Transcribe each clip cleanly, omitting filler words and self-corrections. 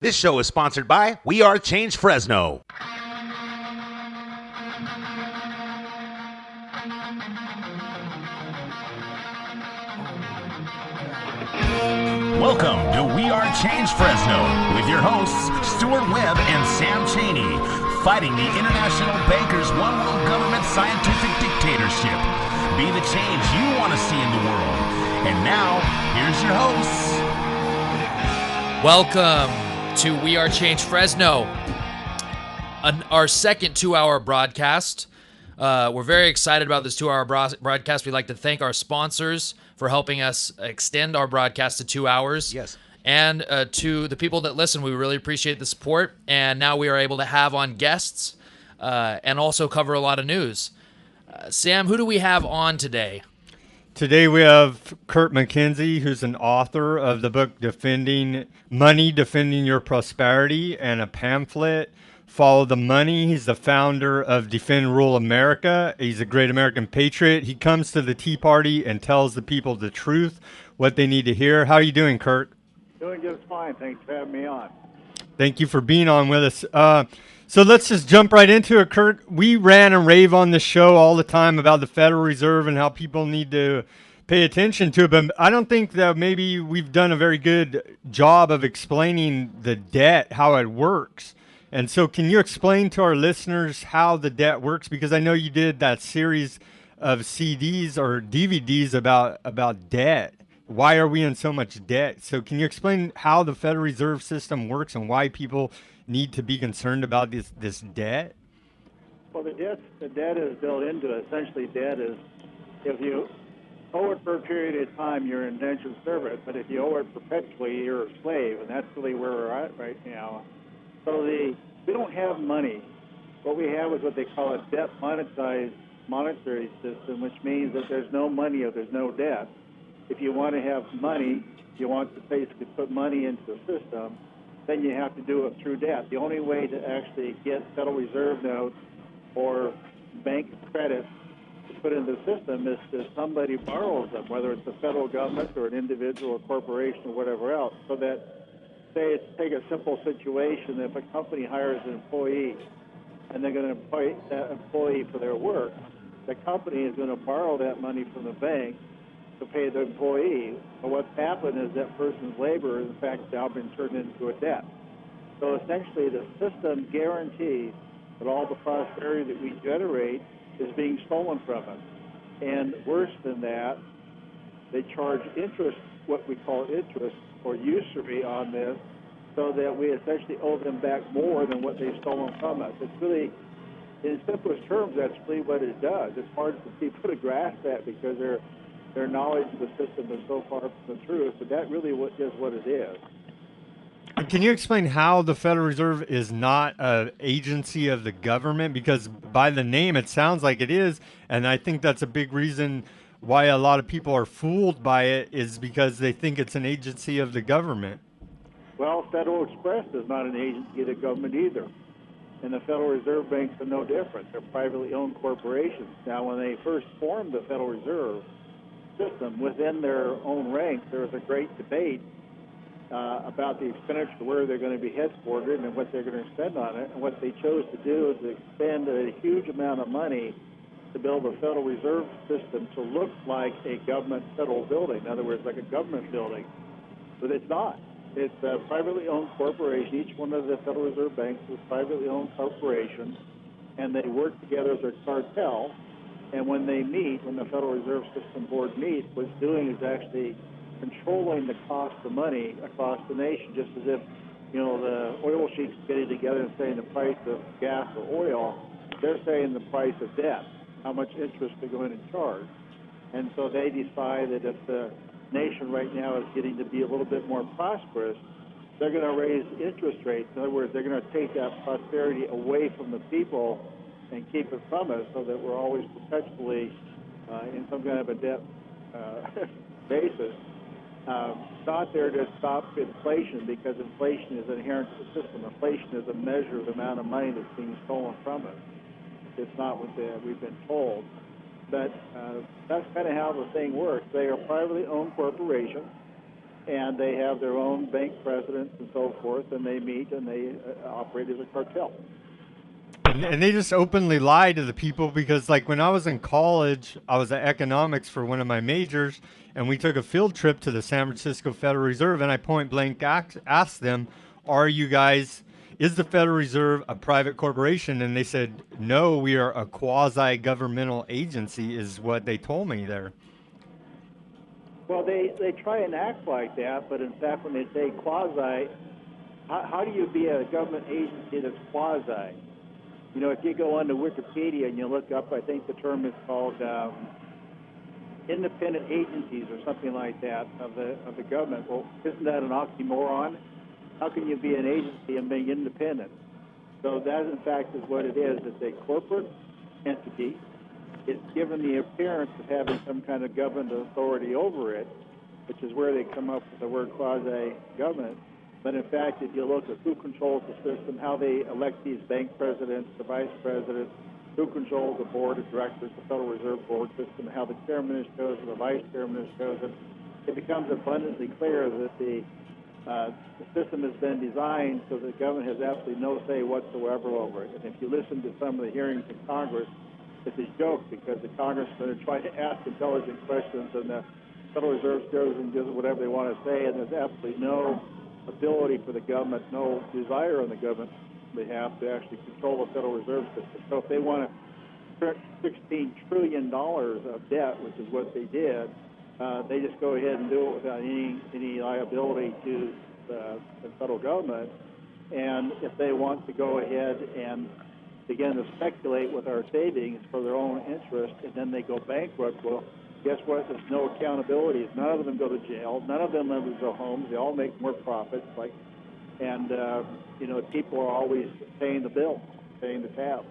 This show is sponsored by We Are Change Fresno. Welcome to We Are Change Fresno with your hosts Stuart Webb and Sam Cheney, fighting the international bankers' one world government scientific dictatorship. Be the change you want to see in the world. And now, here's your hosts. Welcome to We Are Change Fresno, our second 2-hour broadcast. We're very excited about this 2-hour broadcast. We'd like to thank our sponsors for helping us extend our broadcast to 2 hours. Yes. And to the people that listen, we really appreciate the support. And now we are able to have on guests and also cover a lot of news. Sam, who do we have on today? Today we have Kurt McKenzie, who's an author of the book Defending Your Prosperity, and a pamphlet, Follow the Money. He's the founder of Defend Rural America. He's a great American patriot. He comes to the Tea Party and tells the people the truth, what they need to hear. How are you doing, Kurt? Doing just fine. Thanks for having me on. Thank you for being on with us. So let's just jump right into it, Kurt. We ran and rave on the show all the time about the Federal Reserve and how people need to pay attention to it, but I don't think that maybe we've done a very good job of explaining the debt, how it works. And so can you explain to our listeners how the debt works? Because I know you did that series of CDs or DVDs about debt. Why are we in so much debt? So can you explain how the Federal Reserve System works and why people need to be concerned about this debt? Well, the debt is built into it. Essentially, debt is if you owe it for a period of time, you're an indentured servant. But if you owe it perpetually, you're a slave, and that's really where we're at right now. So we don't have money. What we have is what they call a debt monetized monetary system, which means that there's no money or there's no debt. If you want to have money, you want to basically put money into the system, then you have to do it through debt. The only way to actually get Federal Reserve notes or bank credit to put into the system is if somebody borrows them, whether it's the federal government or an individual or corporation or whatever else. So that, take a simple situation. If a company hires an employee and they're going to employ that employee for their work, the company is going to borrow that money from the bank to pay the employee. But what's happened is that person's labor is in fact now been turned into a debt. So essentially the system guarantees that all the prosperity that we generate is being stolen from us. And worse than that, they charge interest, what we call interest or usury on this, so that we essentially owe them back more than what they've stolen from us. It's really, in simplest terms, that's really what it does. It's hard for people to grasp that because their knowledge of the system is so far from the truth, but that really is what it is. Can you explain how the Federal Reserve is not an agency of the government? Because by the name, it sounds like it is, and I think that's a big reason why a lot of people are fooled by it is because they think it's an agency of the government. Well, Federal Express is not an agency of the government either, and the Federal Reserve banks are no different. They're privately owned corporations. Now, when they first formed the Federal Reserve system within their own ranks, there was a great debate about the expenditure, where they're going to be headquartered and what they're going to spend on it. And what they chose to do is to expend a huge amount of money to build a Federal Reserve System to look like a government federal building. In other words, like a government building. But it's not. It's a privately owned corporation. Each one of the Federal Reserve banks is a privately owned corporation, and they work together as a cartel. And when they meet, when the Federal Reserve System Board meets, what's doing is actually controlling the cost of money across the nation, just as if, the oil sheiks getting together and saying the price of gas or oil, they're saying the price of debt, how much interest they're going to charge. And so they decide that if the nation right now is getting to be a little bit more prosperous, they're going to raise interest rates. In other words, they're going to take that prosperity away from the people and keep it from us so that we're always perpetually in some kind of a debt basis. Not there to stop inflation, because inflation is inherent to the system. Inflation is a measure of the amount of money that's being stolen from us. It's not what we've been told. But that's kind of how the thing works. They are privately owned corporations. and they have their own bank presidents and so forth, and they meet and they operate as a cartel. And they just openly lie to the people because, like, when I was in college, I was at economics for one of my majors, and we took a field trip to the San Francisco Federal Reserve, and I point blank asked them, is the Federal Reserve a private corporation? And they said, no, we are a quasi-governmental agency, is what they told me there. Well, they try and act like that, but in fact, when they say quasi, how do you be a government agency that's quasi? You know, if you go onto Wikipedia and you look up, I think the term is called independent agencies or something like that of the government. Well, isn't that an oxymoron? How can you be an agency and be independent? So that, in fact, is what it is. It's a corporate entity. It's given the appearance of having some kind of government authority over it, which is where they come up with the word quasi-government. But in fact, if you look at who controls the system, how they elect these bank presidents, the vice presidents, who controls the board of directors, the Federal Reserve Board system, how the chairman is chosen, the vice chairman is chosen, it becomes abundantly clear that the system has been designed so the government has absolutely no say whatsoever over it. And if you listen to some of the hearings in Congress, it's a joke because the congressmen are trying to ask intelligent questions and the Federal Reserve goes and does whatever they want to say, and there's absolutely no ability for the government, no desire on the government's behalf to actually control the Federal Reserve System. So if they want to print $16 trillion of debt, which is what they did, they just go ahead and do it without any liability to the federal government. And if they want to go ahead and begin to speculate with our savings for their own interest, and then they go bankrupt, well, guess what? There's no accountability. None of them go to jail. None of them lose their homes. They all make more profits. People are always paying the bill, paying the tab.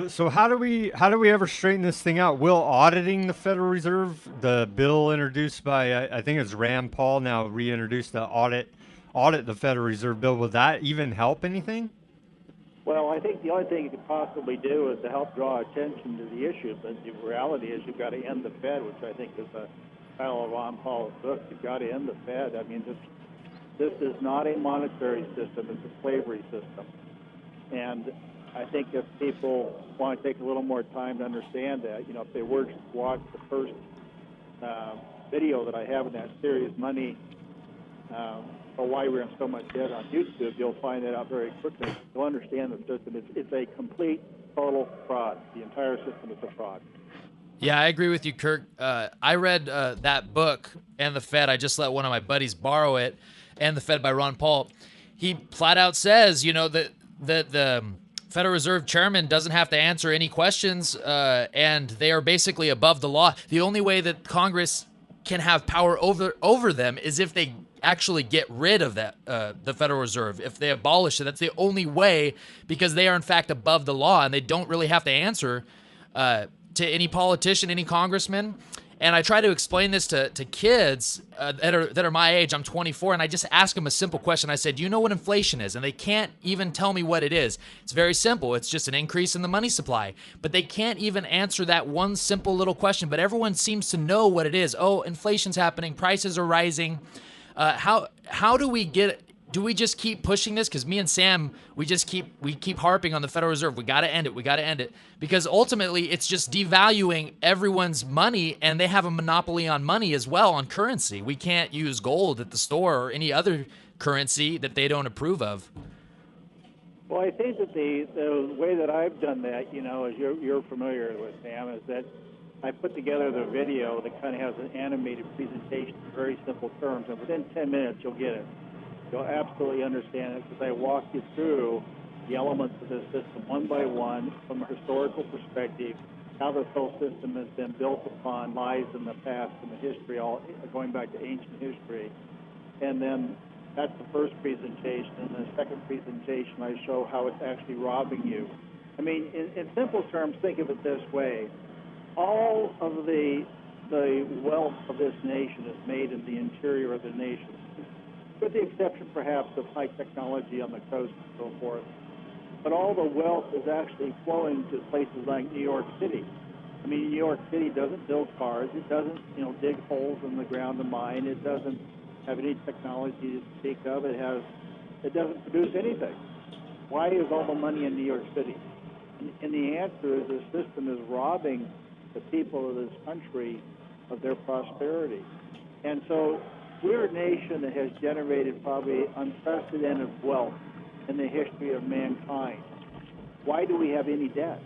So how do we ever straighten this thing out? Will auditing the Federal Reserve, the bill introduced by I think it's Rand Paul now reintroduced the audit the Federal Reserve bill, will that even help anything? Well, I think the only thing you could possibly do is to help draw attention to the issue. But the reality is you've got to end the Fed, which I think is the title of Ron Paul's book. You've got to end the Fed. I mean, this is not a monetary system. It's a slavery system. And I think if people want to take a little more time to understand that, if they were to watch the first video that I have in that series, Money, or Why We're in So Much Debt on YouTube, you'll find that out very quickly. You'll understand the system. It's a complete, total fraud. The entire system is a fraud. Yeah, I agree with you, Kirk. I read that book, And the Fed. I just let one of my buddies borrow it, And the Fed by Ron Paul. He flat out says, that the Federal Reserve Chairman doesn't have to answer any questions, and they are basically above the law. The only way that Congress can have power over them is if they actually get rid of that the Federal Reserve. If they abolish it, that's the only way, because they are in fact above the law and they don't really have to answer to any politician, any congressman. And I try to explain this to kids that are my age. I'm 24, and I just ask them a simple question. I said, do you know what inflation is? And they can't even tell me what it is. It's very simple. It's just an increase in the money supply. But they can't even answer that one simple little question. But everyone seems to know what it is. Oh, inflation's happening. Prices are rising. How do we get? Do we just keep pushing this? Because me and Sam, we keep harping on the Federal Reserve. We got to end it. We got to end it. Because ultimately, it's just devaluing everyone's money, and they have a monopoly on money as well, on currency. We can't use gold at the store or any other currency that they don't approve of. Well, I think that the way that I've done that, as you're familiar with, Sam, is that I put together the video that kind of has an animated presentation in very simple terms, and within 10 minutes, you'll get it. You'll absolutely understand it because I walk you through the elements of this system one by one from a historical perspective, how this whole system has been built upon lies in the past and the history, all going back to ancient history. And then that's the first presentation. And the second presentation, I show how it's actually robbing you. I mean, in simple terms, think of it this way. All of the wealth of this nation is made in the interior of the nation, with the exception perhaps of high technology on the coast and so forth. But all the wealth is actually flowing to places like New York City. I mean, New York City doesn't build cars. It doesn't, dig holes in the ground to mine. It doesn't have any technology to speak of. It doesn't produce anything. Why is all the money in New York City? And the answer is the system is robbing the people of this country of their prosperity. And so we're a nation that has generated probably unprecedented wealth in the history of mankind. Why do we have any debt?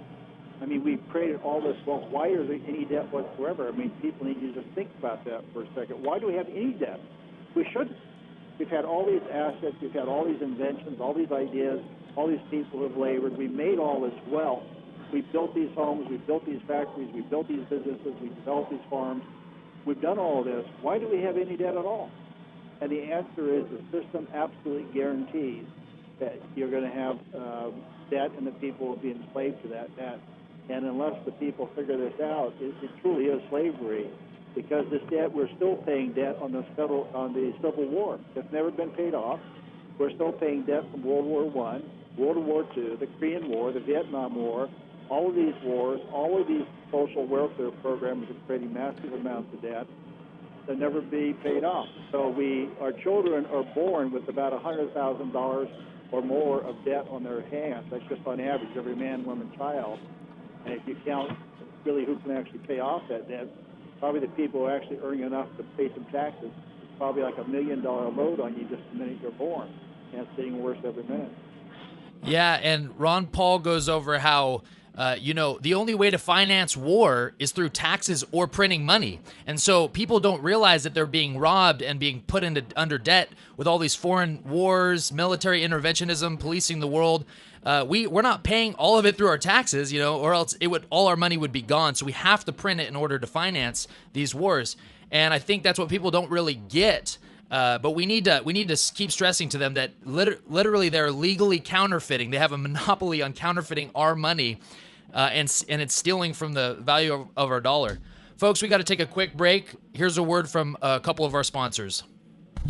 I mean, we've created all this wealth. Why is there any debt whatsoever? I mean, people need to just think about that for a second. Why do we have any debt? We shouldn't. We've had all these assets. We've had all these inventions, all these ideas, all these people who have labored. We made all this wealth. We built these homes. We built these factories. We built these businesses. We developed these farms. We've done all of this. Why do we have any debt at all? And the answer is the system absolutely guarantees that you're going to have debt, and the people will be enslaved to that debt. And unless the people figure this out, it truly is slavery, because this debt, we're still paying debt on the Civil War. It's never been paid off. We're still paying debt from World War I, World War II, the Korean War, the Vietnam War. All of these wars, all of these social welfare programs are creating massive amounts of debt that never be paid off. So our children are born with about $100,000 or more of debt on their hands. That's just on average, every man, woman, child. And if you count really who can actually pay off that debt, probably the people who are actually earning enough to pay some taxes, it's probably like $1 million load on you just the minute you're born. And it's getting worse every minute. Yeah, and Ron Paul goes over how the only way to finance war is through taxes or printing money. And so people don't realize that they're being robbed and being put under debt with all these foreign wars, military interventionism, policing the world. We're not paying all of it through our taxes, or else all our money would be gone. So we have to print it in order to finance these wars. And I think that's what people don't really get. But we need to keep stressing to them that literally they're legally counterfeiting. They have a monopoly on counterfeiting our money, and it's stealing from the value of our dollar. Folks, we got to take a quick break. Here's a word from a couple of our sponsors.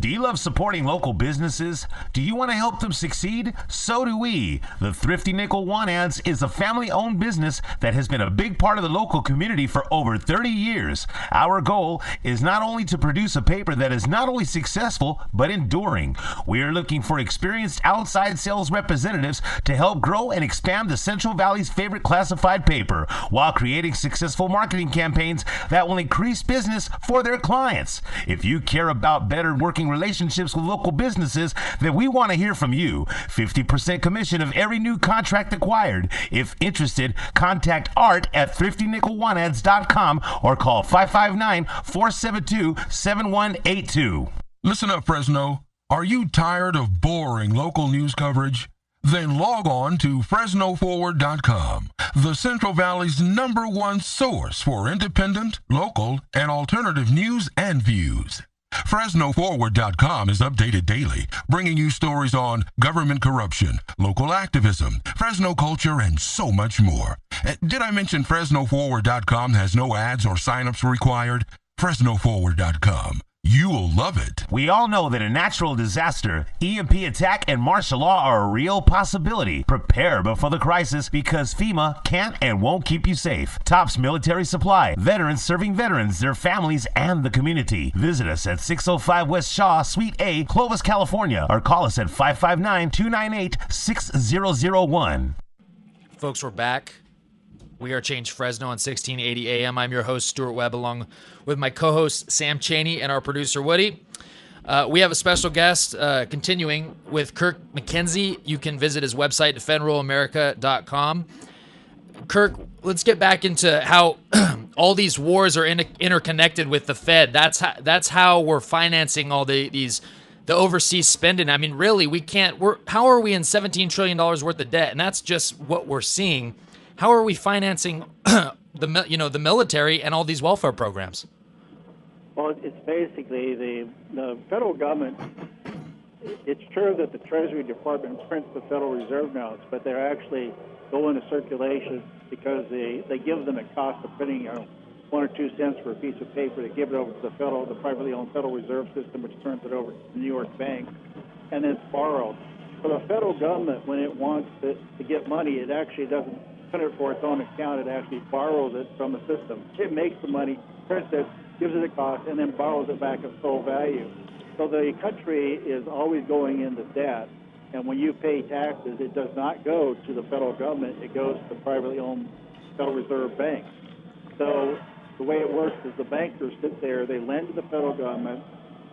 Do you love supporting local businesses? Do you want to help them succeed? So do we. The Thrifty Nickel One Ads is a family-owned business that has been a big part of the local community for over 30 years. Our goal is not only to produce a paper that is not only successful, but enduring. We are looking for experienced outside sales representatives to help grow and expand the Central Valley's favorite classified paper, while creating successful marketing campaigns that will increase business for their clients. If you care about better working relationships with local businesses, then we want to hear from you. 50% commission of every new contract acquired. If interested, contact Art at thriftynickeloneads.com or call 559-472-7182. Listen up, Fresno. Are you tired of boring local news coverage? Then log on to FresnoForward.com, the Central Valley's #1 source for independent, local, and alternative news and views. FresnoForward.com is updated daily, bringing you stories on government corruption, local activism, Fresno culture, and so much more. Did I mention FresnoForward.com has no ads or signups required? FresnoForward.com. You'll love it. We all know that a natural disaster, EMP attack, and martial law are a real possibility. Prepare before the crisis, because FEMA can't and won't keep you safe. Tops Military Supply. Veterans serving veterans, their families, and the community. Visit us at 605 West Shaw, Suite A, Clovis, California, or call us at 559-298-6001. Folks, we're back. We are Change Fresno on 1680 AM. I'm your host, Stuart Webb, along with my co-host, Sam Chaney, and our producer, Woody. We have a special guest continuing with Kirk McKenzie. You can visit his website, defendruralamerica.com. Kirk, let's get back into how all these wars are interconnected with the Fed. That's how we're financing all the overseas spending. I mean, really, how are we in $17 trillion worth of debt? And that's just what we're seeing. How are we financing the military and all these welfare programs? Well, it's basically the federal government. It's true that the Treasury Department prints the Federal Reserve notes, but they're actually go into circulation because they give them a cost of printing 1 or 2 cents for a piece of paper. They give it over to the privately owned Federal Reserve System, which turns it over to the New York Bank, and it's borrowed. So the federal government, when it wants to get money, it actually doesn't put it for its own account. It actually borrows it from the system. It makes the money, prints it, gives it a cost, and then borrows it back at full value. So the country is always going into debt, and when you pay taxes, it does not go to the federal government. It goes to the privately owned Federal Reserve Bank. So the way it works is the bankers sit there, they lend to the federal government,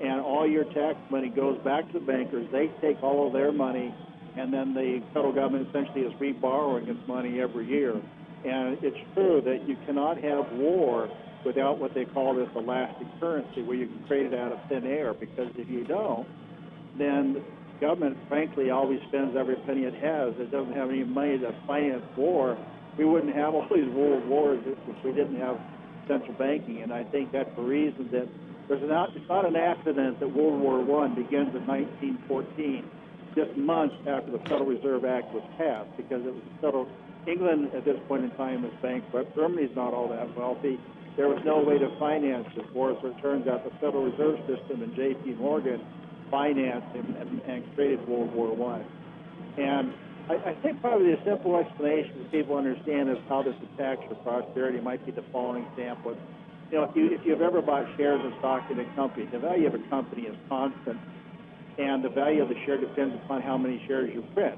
and all your tax money goes back to the bankers. They take all of their money, and then the federal government essentially is reborrowing its money every year. And it's true that you cannot have war without what they call this elastic currency, where you can create it out of thin air, because if you don't, then the government, frankly, always spends every penny it has. It doesn't have any money to finance war. We wouldn't have all these world wars if we didn't have central banking, and I think that's the reason that it's not an accident that World War I begins in 1914, just months after the Federal Reserve Act was passed, because it was England at this point in time was bankrupt. Germany's not all that wealthy. There was no way to finance this war, so it turns out the Federal Reserve System and J.P. Morgan financed and created World War I. And I think probably the simple explanation that people understand is how this attacks your prosperity might be the following example. You know, if you've ever bought shares of stock in a company, the value of a company is constant, and the value of the share depends upon how many shares you print.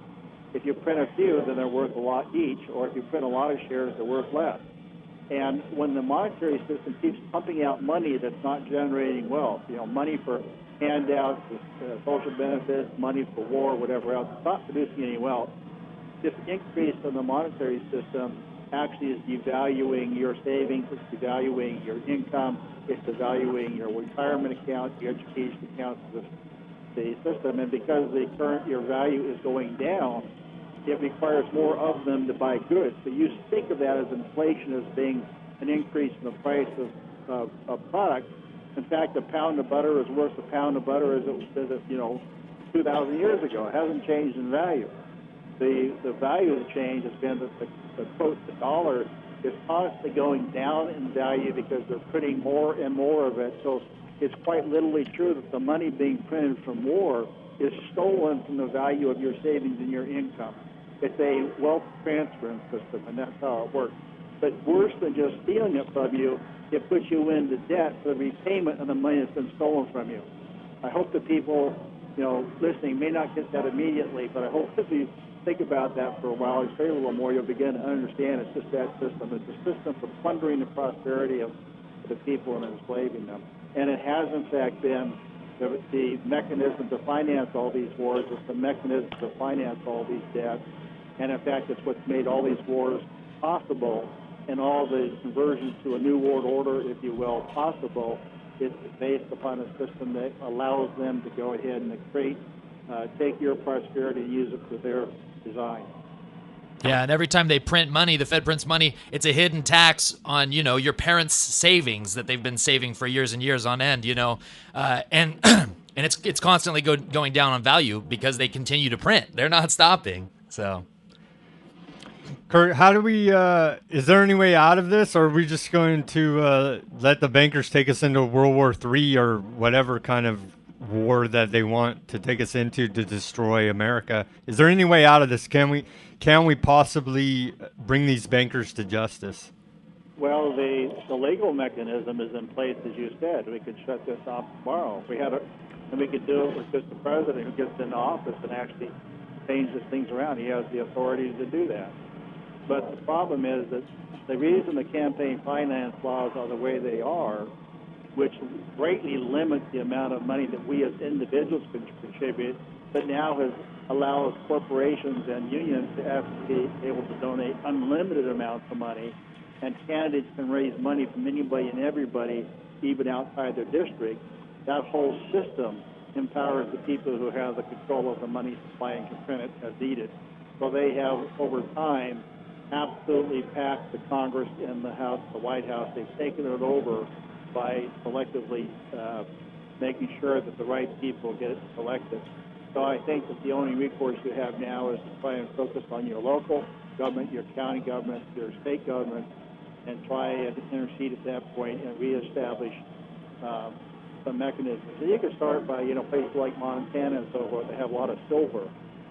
If you print a few, then they're worth a lot each, or if you print a lot of shares, they're worth less. And when the monetary system keeps pumping out money that's not generating wealth, you know, money for handouts, social benefits, money for war, whatever else, it's not producing any wealth. This increase in the monetary system actually is devaluing your savings, it's devaluing your income, it's devaluing your retirement account, your education accounts, the system, and because your value is going down, it requires more of them to buy goods. So you think of that as inflation as being an increase in the price of product. In fact, a pound of butter is worth a pound of butter as it 2,000 years ago. It hasn't changed in value. The value of the change has been that the dollar is constantly going down in value because they're printing more and more of it. So it's quite literally true that the money being printed from war is stolen from the value of your savings and your income. It's a wealth transferring system, and that's how it works. But worse than just stealing it from you, it puts you into debt for the repayment of the money that's been stolen from you. I hope that people, listening may not get that immediately, but I hope if you think about that for a while and say a little more, you'll begin to understand it's just that system. It's a system for plundering the prosperity of the people and enslaving them. And it has, in fact, been the mechanism to finance all these wars. It's the mechanism to finance all these debts. And, in fact, it's what's made all these wars possible and all the conversions to a new world order, if you will, possible. It's based upon a system that allows them to go ahead and take your prosperity and use it for their design. Yeah, and every time they print money, the Fed prints money, it's a hidden tax on, your parents' savings that they've been saving for years and years on end, and it's constantly going down on value because they continue to print. They're not stopping. So, Kurt, how do we, is there any way out of this, or are we just going to let the bankers take us into World War III or whatever kind of war that they want to take us into to destroy America? Is there any way out of this? Can we possibly bring these bankers to justice? Well, the legal mechanism is in place, as you said. We could shut this off tomorrow. And we could do it with just the president who gets into office and actually changes things around. He has the authority to do that. But the problem is that the reason the campaign finance laws are the way they are, which greatly limits the amount of money that we as individuals can contribute, but now has allowed corporations and unions to actually be able to donate unlimited amounts of money, and candidates can raise money from anybody and everybody, even outside their district. That whole system empowers the people who have the control of the money supply and can print it as needed. So they have, over time, absolutely packed the Congress and the House, the White House. They've taken it over by selectively making sure that the right people get elected. So I think that the only recourse you have now is to try and focus on your local government, your county government, your state government, and try and intercede at that point and reestablish some mechanisms. And you can start by, places like Montana and so forth. They have a lot of silver.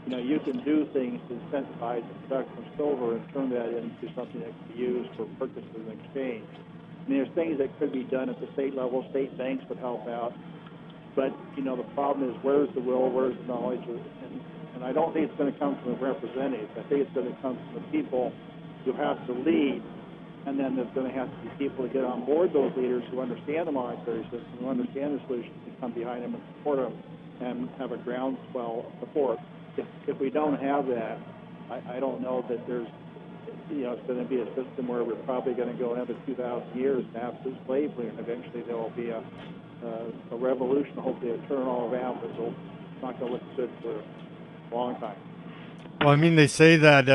you can do things to incentivize the production of silver and turn that into something that can be used for purchases and exchange. I mean, there's things that could be done at the state level. State banks would help out. But, the problem is, where's the will, where's the knowledge? And I don't think it's going to come from the representatives. I think it's going to come from the people who have to lead. And then there's going to have to be people to get on board those leaders who understand the monetary system, who understand the solutions, to come behind them and support them and have a groundswell of support. If we don't have that, I don't know that there's, it's going to be a system where we're probably going to go another 2,000 years to absolute slavery, and eventually there will be a revolution, hopefully a turn all around, but it's not going to look good for a long time. Well, I mean, they say that,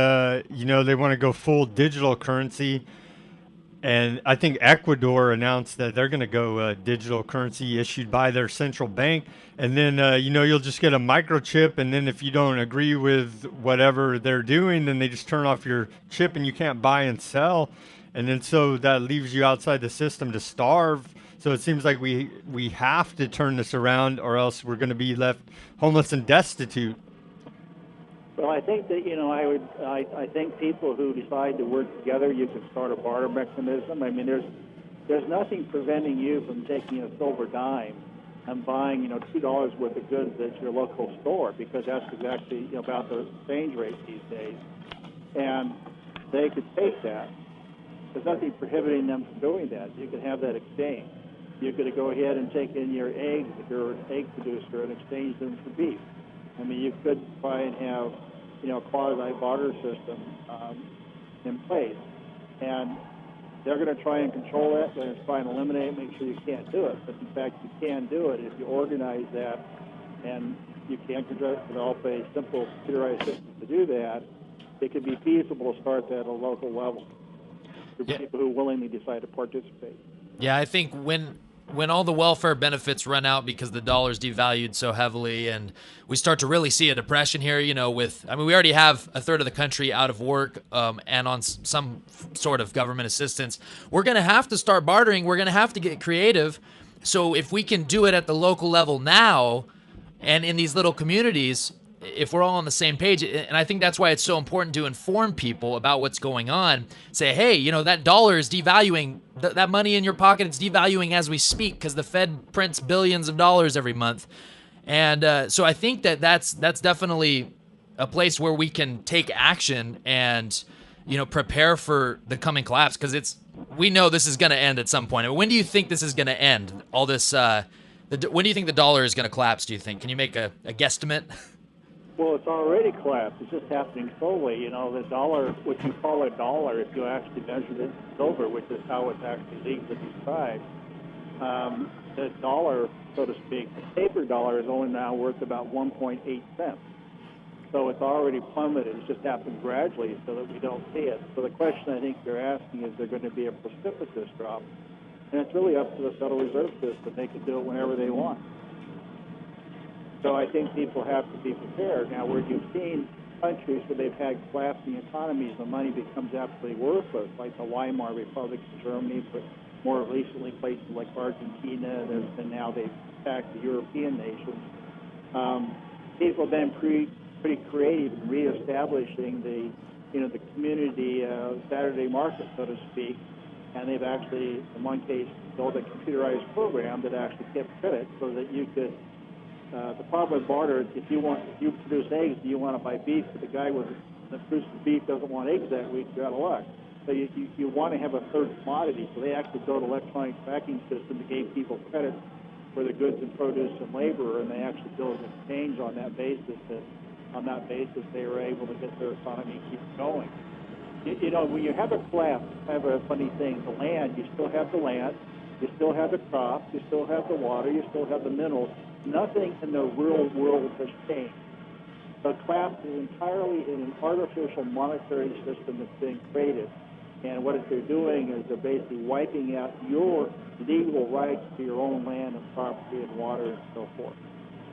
they want to go full digital currency. And I think Ecuador announced that they're going to go digital currency issued by their central bank. And then, you'll just get a microchip. And then if you don't agree with whatever they're doing, then they just turn off your chip and you can't buy and sell. And then so that leaves you outside the system to starve. So it seems like we have to turn this around, or else we're going to be left homeless and destitute. Well, I think that, I think people who decide to work together, you can start a barter mechanism. I mean, there's nothing preventing you from taking a silver dime and buying, $2 worth of goods at your local store, because that's exactly about the exchange rate these days. And they could take that. There's nothing prohibiting them from doing that. You could have that exchange. You could go ahead and take in your eggs if you're an egg producer and exchange them for beef. I mean, you could try and have, a quasi-barter system in place. And they're going to try and control that. They're going to try and eliminate it, make sure you can't do it. But in fact, you can do it if you organize that, and you can develop a simple computerized system to do that. It could be feasible to start that at a local level for people who willingly decide to participate. Yeah, I think when all the welfare benefits run out because the dollar's devalued so heavily, and we start to really see a depression here, we already have a third of the country out of work and on some sort of government assistance. We're going to have to start bartering. We're going to have to get creative. So if we can do it at the local level now and in these little communities, if we're all on the same page, and I think that's why it's so important to inform people about what's going on. Say, hey, that dollar is devaluing. That money in your pocket, it's devaluing as we speak because the Fed prints billions of dollars every month. And so I think that's definitely a place where we can take action and, prepare for the coming collapse, because we know this is going to end at some point. I mean, when do you think this is going to end? All this, when do you think the dollar is going to collapse, do you think? Can you make a guesstimate? Well, it's already collapsed. It's just happening slowly. The dollar, what you call a dollar, if you actually measure it in silver, which is how it's actually legally described, the dollar, so to speak, the paper dollar is only now worth about 1.8 cents. So it's already plummeted. It's just happened gradually so that we don't see it. So the question I think they're asking is there going to be a precipitous drop? And it's really up to the Federal Reserve System. They can do it whenever they want. So I think people have to be prepared. Now, where you've seen countries where they've had collapsing economies, the money becomes absolutely worthless, like the Weimar Republic in Germany, but more recently places like Argentina, and now they've attacked the European nations. People have been pretty creative in reestablishing the community Saturday market, so to speak, and they've actually, in one case, built a computerized program that actually kept credit so that you could. The problem with barter is if you produce eggs, you want to buy beef, but the guy that produces beef doesn't want eggs that week, you're out of luck. So you want to have a third commodity. So they actually built an electronic tracking system that gave people credit for the goods and produce and labor, and they actually built an exchange on that basis. And on that basis, they were able to get their economy keep going. When you have a collapse, you have a funny thing. The land, you still have the land, you still have the crops, you still have the water, you still have the minerals. Nothing in the real world has changed. The collapse is entirely in an artificial monetary system that's being created. And what they're doing is they're basically wiping out your legal rights to your own land and property and water and so forth.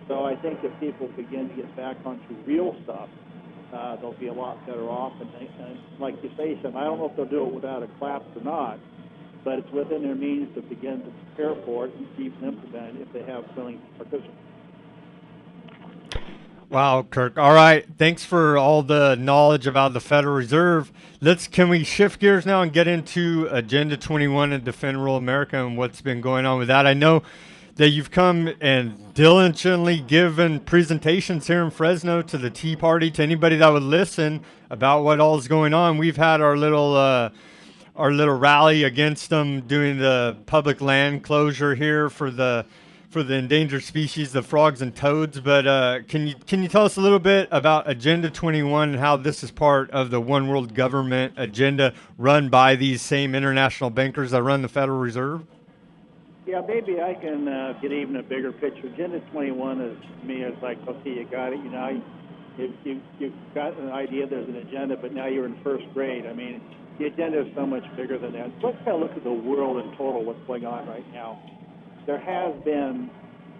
So I think if people begin to get back onto real stuff, they'll be a lot better off. And like you say, Sam, I don't know if they'll do it without a collapse or not, but it's within their means to begin to prepare for it and even implement it if they have willing participants. Wow, Kirk. All right. Thanks for all the knowledge about the Federal Reserve. Can we shift gears now and get into Agenda 21 and Defend Rural America and what's been going on with that? I know that you've come and diligently given presentations here in Fresno to the Tea Party, to anybody that would listen about what all is going on. We've had our little rally against them doing the public land closure here for the endangered species, the frogs and toads. But can you tell us a little bit about Agenda 21 and how this is part of the One World Government agenda run by these same international bankers that run the Federal Reserve? Yeah, maybe I can get even a bigger picture. Agenda 21 is, to me, it's like, okay, you got it. You know, you've got an idea there's an agenda, but now you're in first grade. I mean, the agenda is so much bigger than that. So let's kind of look at the world in total, what's going on right now. There has been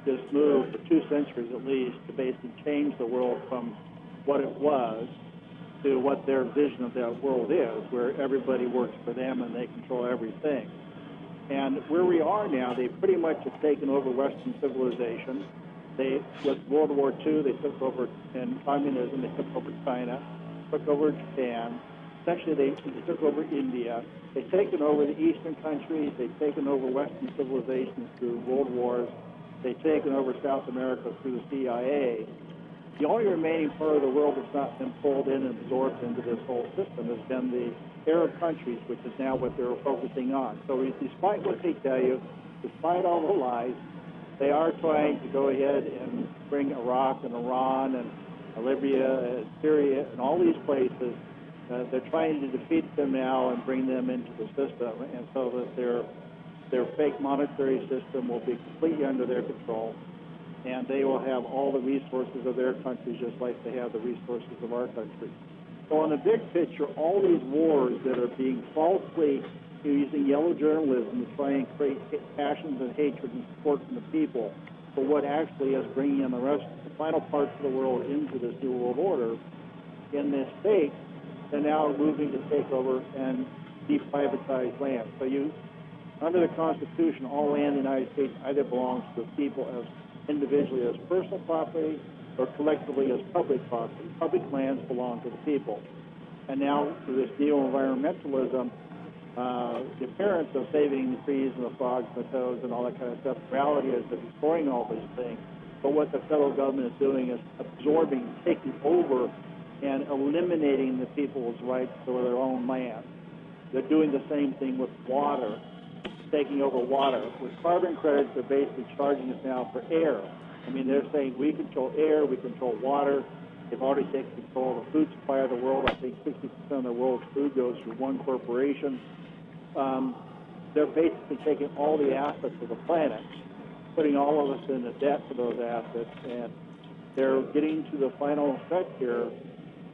this move for 2 centuries at least to basically change the world from what it was to what their vision of that world is, where everybody works for them and they control everything. And where we are now, they pretty much have taken over Western civilization. With World War II, they took over, in communism, they took over China, took over Japan. Essentially, they took over India. They've taken over the eastern countries. They've taken over Western civilizations through world wars. They've taken over South America through the CIA. The only remaining part of the world that's not been pulled in and absorbed into this whole system has been the Arab countries, which is now what they're focusing on. So despite what they tell you, despite all the lies, they are trying to go ahead and bring Iraq and Iran and Libya and Syria and all these places. They're trying to defeat them now and bring them into the system, and so that their fake monetary system will be completely under their control, and they will have all the resources of their countries just like they have the resources of our country. So in the big picture, all these wars that are being falsely using yellow journalism to try and create passions and hatred and support from the people for what actually is bringing in the final parts of the world into this new world order, in this state, they're now moving to take over and deprivatize land. So under the Constitution, all land in the United States either belongs to the people as individually as personal property or collectively as public property. Public lands belong to the people. And now through this neo-environmentalism, the appearance of saving the trees and the frogs and the toads and all that kind of stuff, the reality is they're destroying all these things. But what the federal government is doing is absorbing, taking over, and eliminating the people's rights to their own land. They're doing the same thing with water, taking over water. With carbon credits, they're basically charging us now for air. I mean, they're saying we control air, we control water. They've already taken control of the food supply of the world. I think 60% of the world's food goes through one corporation. They're basically taking all the assets of the planet, putting all of us in the debt for those assets, and they're getting to the final stretch here.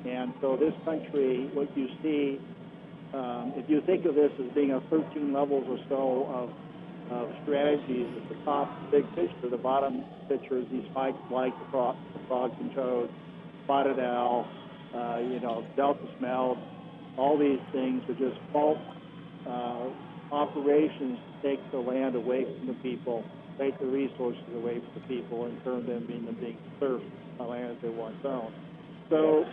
And so this country, what you see, if you think of this as being a 13 levels or so of strategies, at the top, big picture, the bottom picture is these spikes like the frogs and toads, spotted owl, delta smelt, all these things are just false operations to take the land away from the people, take the resources away from the people, and turn them into being serfs on land that they once owned. So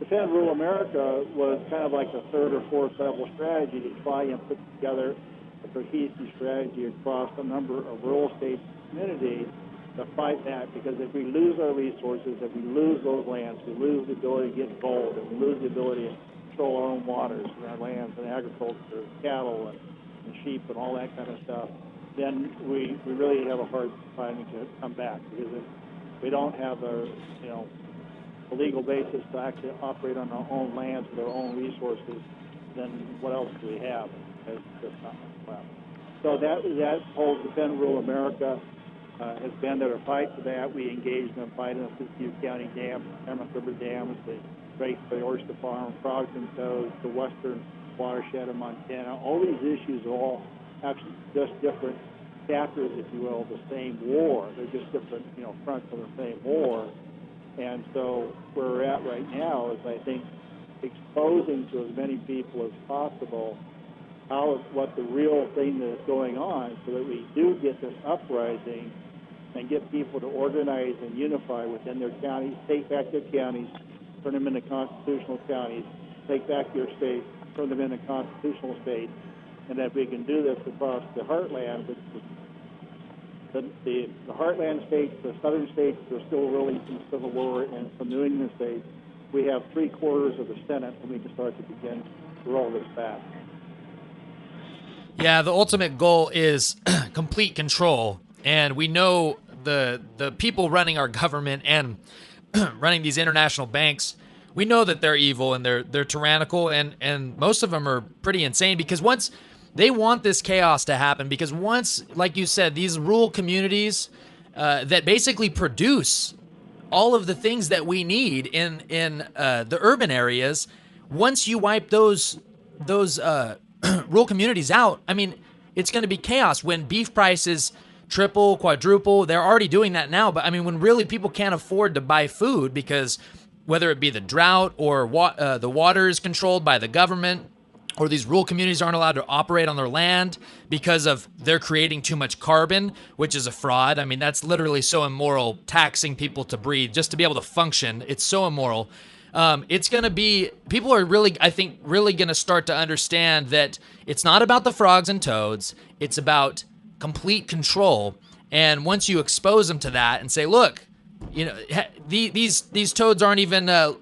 Defend Rural America was kind of like the third or fourth level strategy to try and put together a cohesive strategy across a number of rural states and communities to fight that, because if we lose our resources, if we lose those lands, we lose the ability to get gold, and we lose the ability to control our own waters and our lands and agriculture, cattle and sheep and all that kind of stuff, then we really have a hard time to come back, because if we don't have a legal basis to actually operate on our own lands with our own resources, then what else do we have? There's just not much left. So that whole Defend Rural America has been there to fight for that. We engaged in a fight in the Siskiyou County Dam, Klamath River Dams, the Great Oyster Farm, frogs and toads, the western watershed of Montana. All these issues are all actually just different chapters, if you will, of the same war. They're just different, fronts of the same war. And so where we're at right now is, I think, exposing to as many people as possible what the real thing that is going on, so that we do get this uprising and get people to organize and unify within their counties, take back their counties, turn them into constitutional counties, take back their states, turn them into constitutional states, and that we can do this across the heartland. The heartland states, the southern states, are still really from Civil War, and some New England states, we have 3/4 of the Senate, and we can start to begin to roll this back. Yeah, the ultimate goal is complete control, and we know the people running our government and running these international banks. We know that they're evil and they're tyrannical, and most of them are pretty insane, because once they want this chaos to happen, because once, like you said, these rural communities that basically produce all of the things that we need in the urban areas, once you wipe those rural communities out, I mean, it's going to be chaos. When beef prices triple, quadruple, they're already doing that now. But I mean, when really people can't afford to buy food because whether it be the drought or the water is controlled by the government, or these rural communities aren't allowed to operate on their land because of they're creating too much carbon, which is a fraud. I mean, that's literally so immoral, taxing people to breathe just to be able to function. It's so immoral. It's going to be, people are really, I think, really going to start to understand that it's not about the frogs and toads. It's about complete control. And once you expose them to that and say, look, you know, these toads aren't even, they're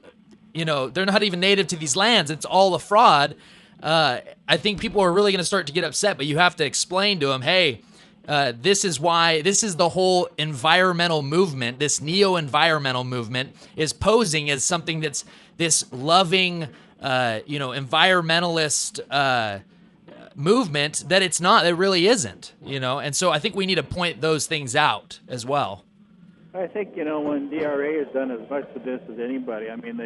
not even native to these lands. It's all a fraud. I think people are really going to start to get upset, but you have to explain to them, hey, this is the whole environmental movement, this neo-environmental movement is posing as something that's this loving, environmentalist movement that it's not, it really isn't, and so I think we need to point those things out as well. I think, when DRA has done as much of this as anybody, I mean,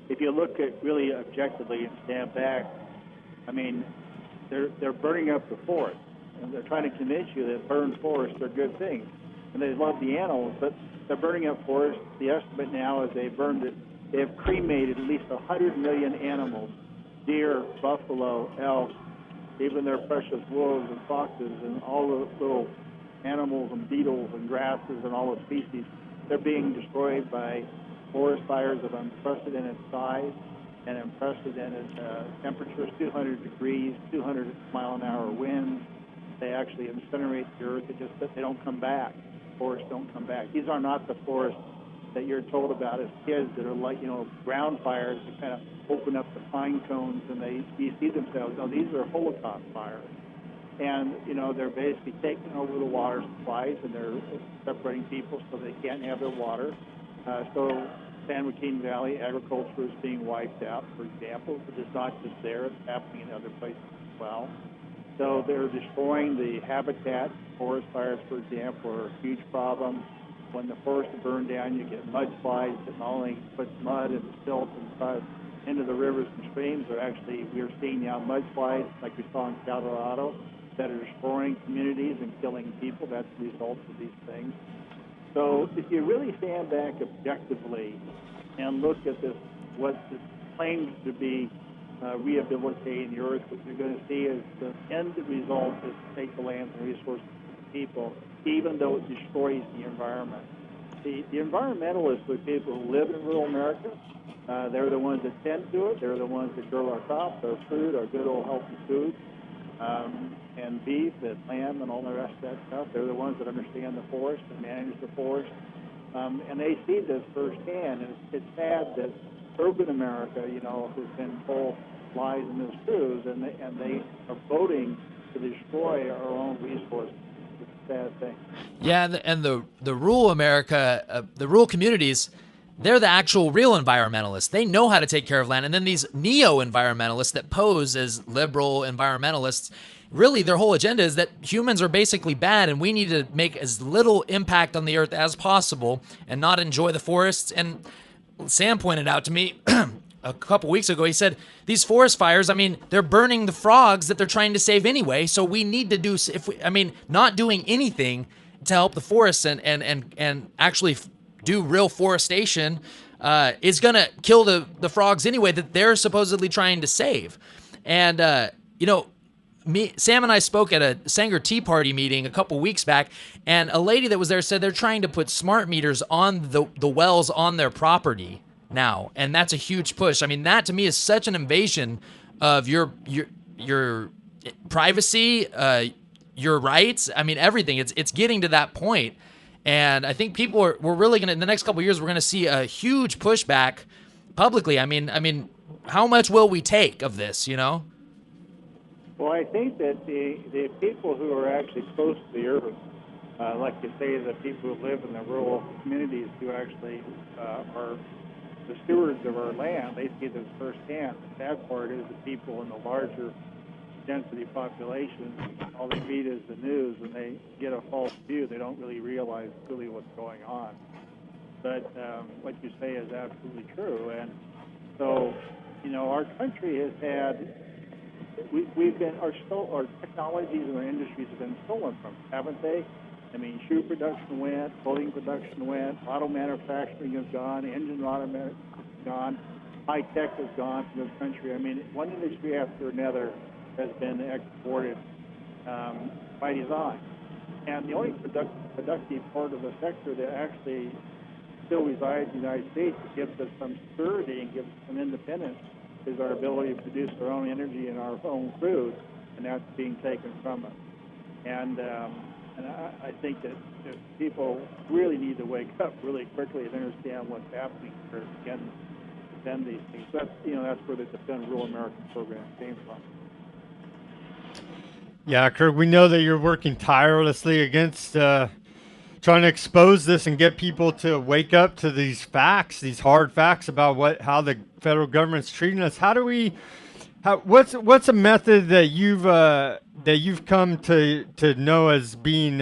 if you look at really objectively and stand back, I mean, they're burning up the forest, and they're trying to convince you that burned forests are good things, and they love the animals, but they're burning up forests. The estimate now is they have cremated at least 100 million animals, deer, buffalo, elk, even their precious wolves and foxes and all the little animals and beetles and grasses and all the species. They're being destroyed by forest fires of unprecedented size and unprecedented temperatures, 200 degrees, 200-mile-an-hour winds. They actually incinerate the earth. They don't come back. Forests don't come back. These are not the forests that you're told about as kids that are like, ground fires that kind of open up the pine cones and you see themselves. No, these are Holocaust fires. And, they're basically taking over the water supplies, and they're separating people so they can't have their water. So San Joaquin Valley agriculture is being wiped out, for example, but it's not just there. It's happening in other places as well. So they're destroying the habitat. Forest fires, for example, are a huge problem. When the forests are burned down, you get mudslides that not only puts mud and silt and into the rivers and streams, but actually we're seeing now mudslides like we saw in Colorado that are destroying communities and killing people. That's the result of these things. So if you really stand back objectively and look at this, what is claims to be rehabilitating the earth, what you're going to see is the end result is to take the lands and resources of the people, even though it destroys the environment. The environmentalists are people who live in rural America. They're the ones that tend to it. They're the ones that grow our crops, our food, our good old healthy food, and beef and lamb and all the rest of that stuff. They're the ones that understand the forest and manage the forest. And they see this firsthand. And it's sad that urban America, who's been told lies and mistruths, and they are voting to destroy our own resources. It's a sad thing. Yeah, and the rural America, the rural communities, they're the actual real environmentalists. They know how to take care of land. And then these neo-environmentalists that pose as liberal environmentalists, really their whole agenda is that humans are basically bad and we need to make as little impact on the earth as possible and not enjoy the forests. And Sam pointed out to me a couple weeks ago, he said, these forest fires, I mean, they're burning the frogs that they're trying to save anyway. So we need to do, not doing anything to help the forests and actually do real forestation is going to kill the frogs anyway that they're supposedly trying to save. And, Sam and I spoke at a Sanger Tea Party meeting a couple weeks back, and a lady that was there said they're trying to put smart meters on the wells on their property now, and that's a huge push. I mean, that to me is such an invasion of your privacy, your rights. I mean, everything. It's getting to that point, and I think we're really gonna, in the next couple of years, we're gonna see a huge pushback publicly. I mean, how much will we take of this? Well, I think that the people who are actually close to the urban, like you say, the people who live in the rural communities who actually are the stewards of our land, they see this firsthand. The sad part is the people in the larger density population, all they read is the news and they get a false view. They don't really realize really what's going on. But what you say is absolutely true. And so, our country has had, our technologies and our industries have been stolen from us, haven't they? I mean, shoe production went, clothing production went, auto manufacturing is gone, engine auto gone, high tech is gone from this country. I mean, one industry after another has been exported by design. And the only productive part of the sector that actually still resides in the United States, that gives us some security and gives us some independence, is our ability to produce our own energy and our own food, and that's being taken from us. And I think that people really need to wake up really quickly and understand what's happening to defend these things. That's where the Defend Rural America program came from. Yeah, Kirk, we know that you're working tirelessly against trying to expose this and get people to wake up to these facts, these hard facts about how the federal government's treating us. What's a method that you've come to know as being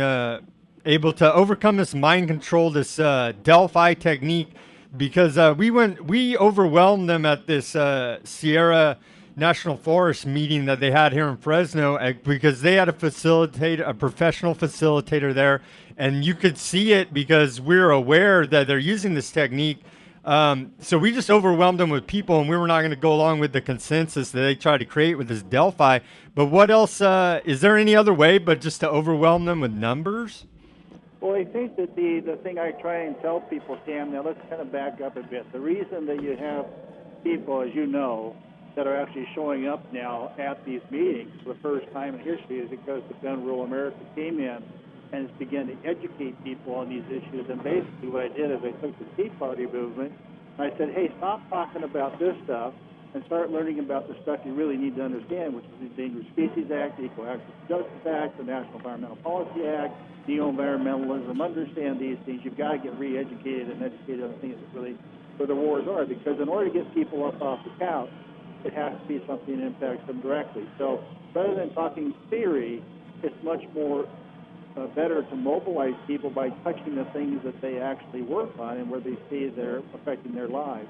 able to overcome this mind control, this Delphi technique? Because we overwhelmed them at this Sierra National Forest meeting that they had here in Fresno, because they had a professional facilitator there, and you could see it because we're aware that they're using this technique. So we just overwhelmed them with people, and we were not going to go along with the consensus that they tried to create with this Delphi. But what else? Is there any other way but just to overwhelm them with numbers? Well, I think that the thing I try and tell people, Sam, now let's kind of back up a bit. The reason that you have people, as you know, that are actually showing up now at these meetings for the first time in history is because Defend Rural America came in and has begun to educate people on these issues. And basically what I did is I took the Tea Party movement and I said, hey, stop talking about this stuff and start learning about the stuff you really need to understand, which is the Endangered Species Act, the Equal Access to Justice Act, the National Environmental Policy Act, neo-environmentalism. Understand these things. You've got to get re-educated and educated on the things that really where the wars are, because in order to get people up off the couch, it has to be something that impacts them directly. So rather than talking theory, it's much more better to mobilize people by touching the things that they actually work on and where they see they're affecting their lives.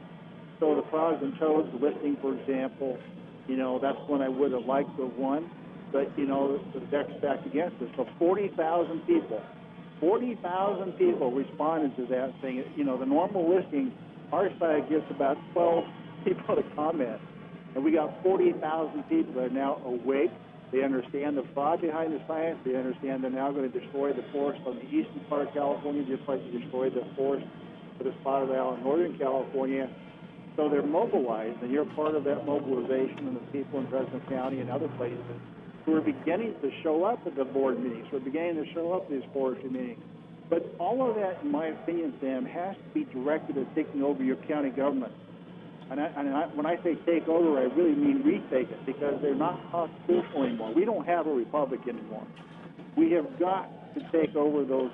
So the frogs and toads listing, for example, that's one I would have liked to have won, but, the deck's stacked against us. So 40,000 people responded to that thing. The normal listing, our side gets about 12 people to comment. And we got 40,000 people that are now awake. They understand the fraud behind the science. They understand they're now going to destroy the forest on the eastern part of California, just like they destroyed the forest for the spotted owl in northern California. So they're mobilized, and you're part of that mobilization, and the people in Fresno County and other places who are beginning to show up at the board meetings, who are beginning to show up at these forestry meetings. But all of that, in my opinion, Sam, has to be directed at taking over your county government. And when I say take over, I really mean retake it, because they're not constitutional anymore. We don't have a republic anymore. We have got to take over those,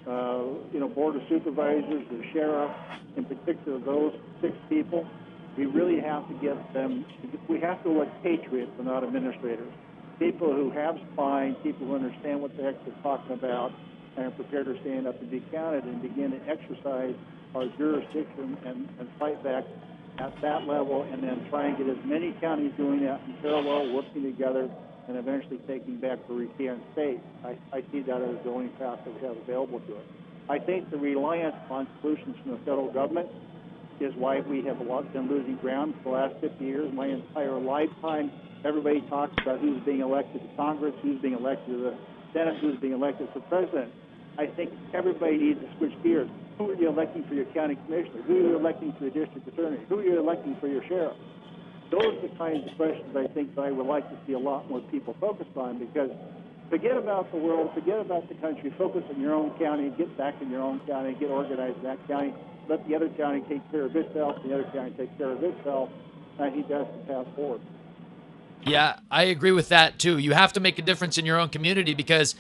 board of supervisors, the sheriff, in particular those 6 people. We really have to get them. We have to elect patriots and not administrators. People who have spine, people who understand what the heck they're talking about, and are prepared to stand up and be counted and begin to exercise our jurisdiction and fight back at that level, and then try and get as many counties doing that in parallel, working together, and eventually taking back the recant state. I see that as the only path that we have available to us. I think the reliance on solutions from the federal government is why we have been losing ground for the last 50 years. My entire lifetime, everybody talks about who's being elected to Congress, who's being elected to the Senate, who's being elected for president. I think everybody needs to switch gears. Who are you electing for your county commissioner? Who are you electing for your district attorney? Who are you electing for your sheriff? Those are the kinds of questions I think that I would like to see a lot more people focused on, because forget about the world, forget about the country, focus on your own county, get back in your own county, get organized in that county, let the other county take care of itself, the other county take care of itself. I think that's the path forward. Yeah, I agree with that too. You have to make a difference in your own community because,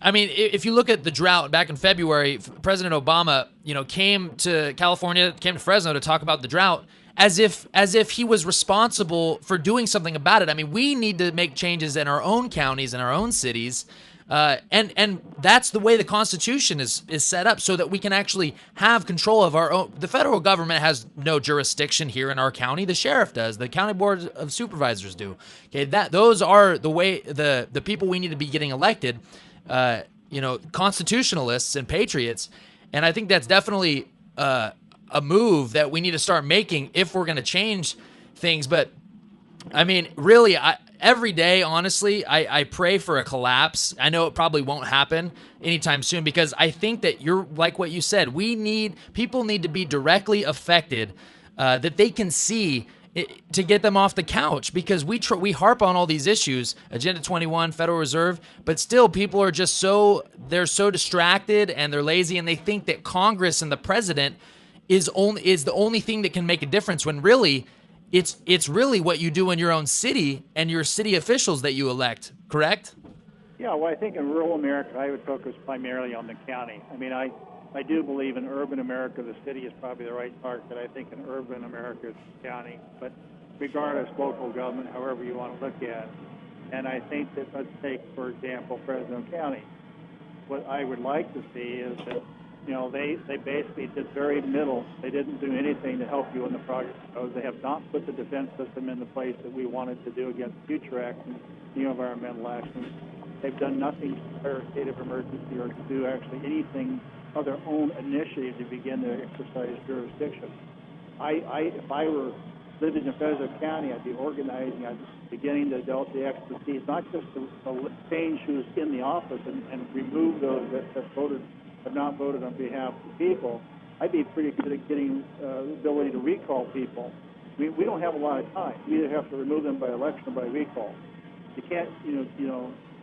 I mean, if you look at the drought back in February, President Obama, came to California, came to Fresno to talk about the drought as if he was responsible for doing something about it. I mean, we need to make changes in our own counties and our own cities. And that's the way the Constitution is set up, so that we can actually have control of our own. The federal government has no jurisdiction here in our county. The sheriff does. The county board of supervisors do. Okay, those are the way the people we need to be getting elected. Constitutionalists and patriots, and I think that's definitely a move that we need to start making if we're going to change things. But I mean, really, every day, honestly, I pray for a collapse. I know it probably won't happen anytime soon, because I think that you're like what you said. People need to be directly affected, that they can see to get them off the couch, because we harp on all these issues, Agenda 21, Federal Reserve, but still people are just they're so distracted and they're lazy, and they think that Congress and the president is the only thing that can make a difference, when really it's really what you do in your own city and your city officials that you elect, correct? Yeah, well, I think in rural America, I would focus primarily on the county. I mean, I do believe in urban America, the city is probably the right target. I think in urban America, it's the county. But regardless, local government, however you want to look at it. And I think that, let's take, for example, Fresno County. What I would like to see is that, they basically did very middle. They didn't do anything to help you in the progress. They have not put the defense system into place that we wanted to do against future actions, new environmental actions. They've done nothing to declare a state of emergency or to do actually anything of their own initiative to begin to exercise jurisdiction. If I were living in Fresno County, I'd be organizing, I'd be beginning to develop the expertise, not just to change who's in the office and remove those that have not voted on behalf of the people. I'd be pretty good at getting the ability to recall people. We don't have a lot of time. You either have to remove them by election or by recall. You can't,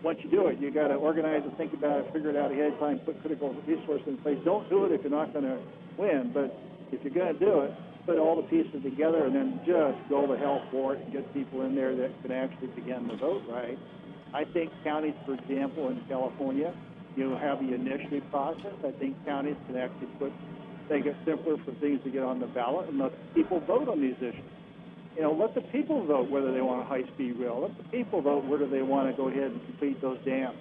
once you do it, you got to organize and think about it, figure it out ahead of time, put critical resources in place. Don't do it if you're not going to win, but if you're going to do it, put all the pieces together and then just go to hell for it and get people in there that can actually begin to vote right. I think counties, for example, in California, have the initiative process. I think counties can actually make it simpler for things to get on the ballot and let people vote on these issues. Let the people vote whether they want a high-speed rail. Let the people vote whether they want to go ahead and complete those dams.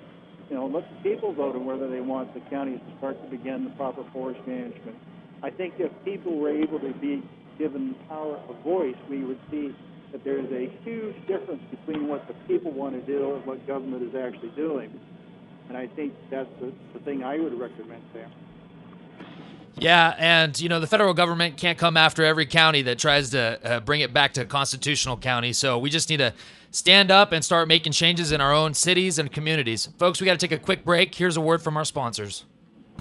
Let the people vote on whether they want the counties to start to begin the proper forest management. I think if people were able to be given power of voice, we would see that there's a huge difference between what the people want to do and what government is actually doing. And I think that's the thing I would recommend, Sam. Yeah, and the federal government can't come after every county that tries to bring it back to constitutional county. So we just need to stand up and start making changes in our own cities and communities. Folks, we got to take a quick break. Here's a word from our sponsors.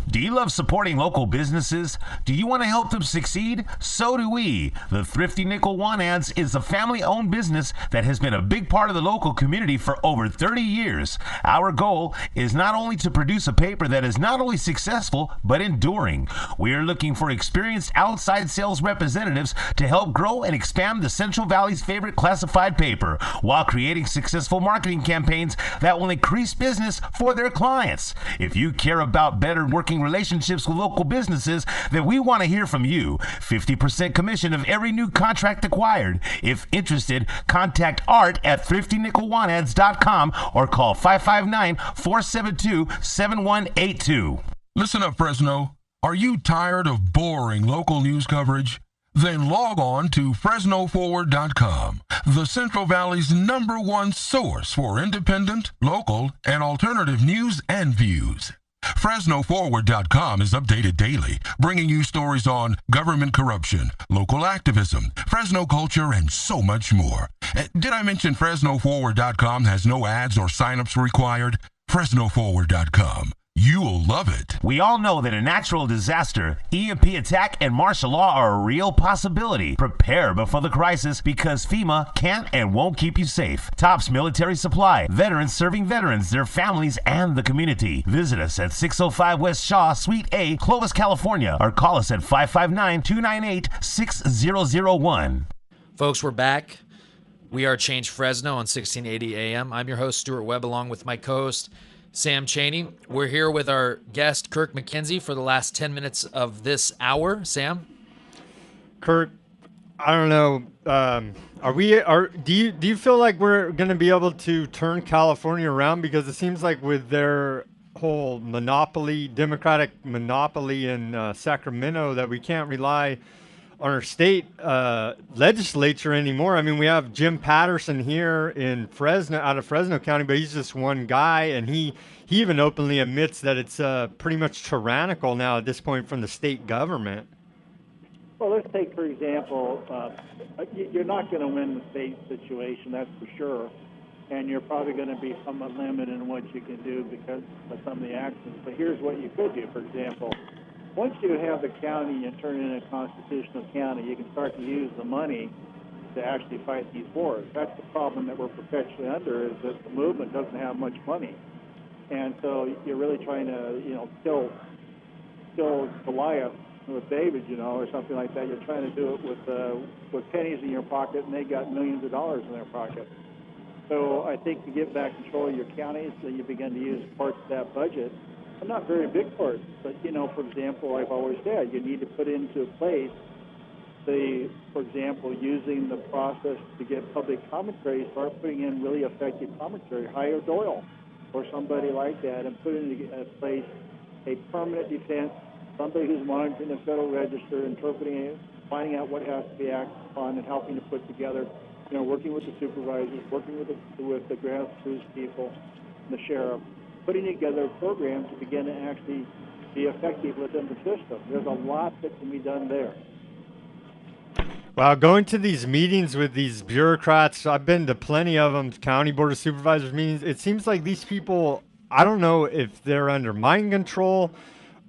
Do you love supporting local businesses? Do you want to help them succeed? So do we. The Thrifty Nickel One Ads is a family-owned business that has been a big part of the local community for over 30 years. Our goal is not only to produce a paper that is not only successful, but enduring. We are looking for experienced outside sales representatives to help grow and expand the Central Valley's favorite classified paper, while creating successful marketing campaigns that will increase business for their clients. If you care about better working relationships with local businesses, then we want to hear from you. 50% commission of every new contract acquired. If interested, contact Art at thriftynickeloneads.com or call 559-472-7182. Listen up, Fresno. Are you tired of boring local news coverage? Then log on to FresnoForward.com, the Central Valley's #1 source for independent, local, and alternative news and views. FresnoForward.com is updated daily, bringing you stories on government corruption, local activism, Fresno culture, and so much more. Did I mention FresnoForward.com has no ads or signups required? FresnoForward.com. You'll love it. We all know that a natural disaster, EMP attack, and martial law are a real possibility. Prepare before the crisis because FEMA can't and won't keep you safe. Tops Military Supply. Veterans serving veterans, their families, and the community. Visit us at 605 West Shaw, Suite A, Clovis, California, or call us at 559-298-6001. Folks, we're back. We are Change Fresno on 1680 AM. I'm your host, Stuart Webb, along with my co-host, Sam Cheney. We're here with our guest, Kirk McKenzie, for the last 10 minutes of this hour. Sam? Kirk, I don't know. Do you feel like we're going to be able to turn California around? Because it seems like with their whole Democratic monopoly in Sacramento, that we can't rely on our state legislature anymore. I mean, we have Jim Patterson here in Fresno, out of Fresno County, but he's just one guy, and he even openly admits that it's pretty much tyrannical now at this point from the state government. Well, let's take, for example, you're not going to win the state situation, that's for sure, and you're probably going to be somewhat limited in what you can do because of some of the actions. But here's what you could do, for example. Once you have the county and you turn it into a constitutional county, you can start to use the money to actually fight these wars. That's the problem that we're perpetually under, is that the movement doesn't have much money. And so you're really trying to, kill Goliath with David, or something like that. You're trying to do it with pennies in your pocket, and they got millions of dollars in their pocket. So I think to get back control of your counties, so you begin to use parts of that budget. Well, not very big parts, but, for example, I've always said, you need to put into place for example, using the process to get public commentary, start putting in really effective commentary, hire Doyle or somebody like that, and put into place a permanent defense, somebody who's monitoring the Federal Register, interpreting it, finding out what has to be acted upon, and helping to put together, working with the supervisors, working with the grassroots people, and the sheriff, putting together a program to begin to actually be effective within the system. There's a lot that can be done there. Well, going to these meetings with these bureaucrats, I've been to plenty of them, county board of supervisors meetings. It seems like these people, I don't know if they're under mind control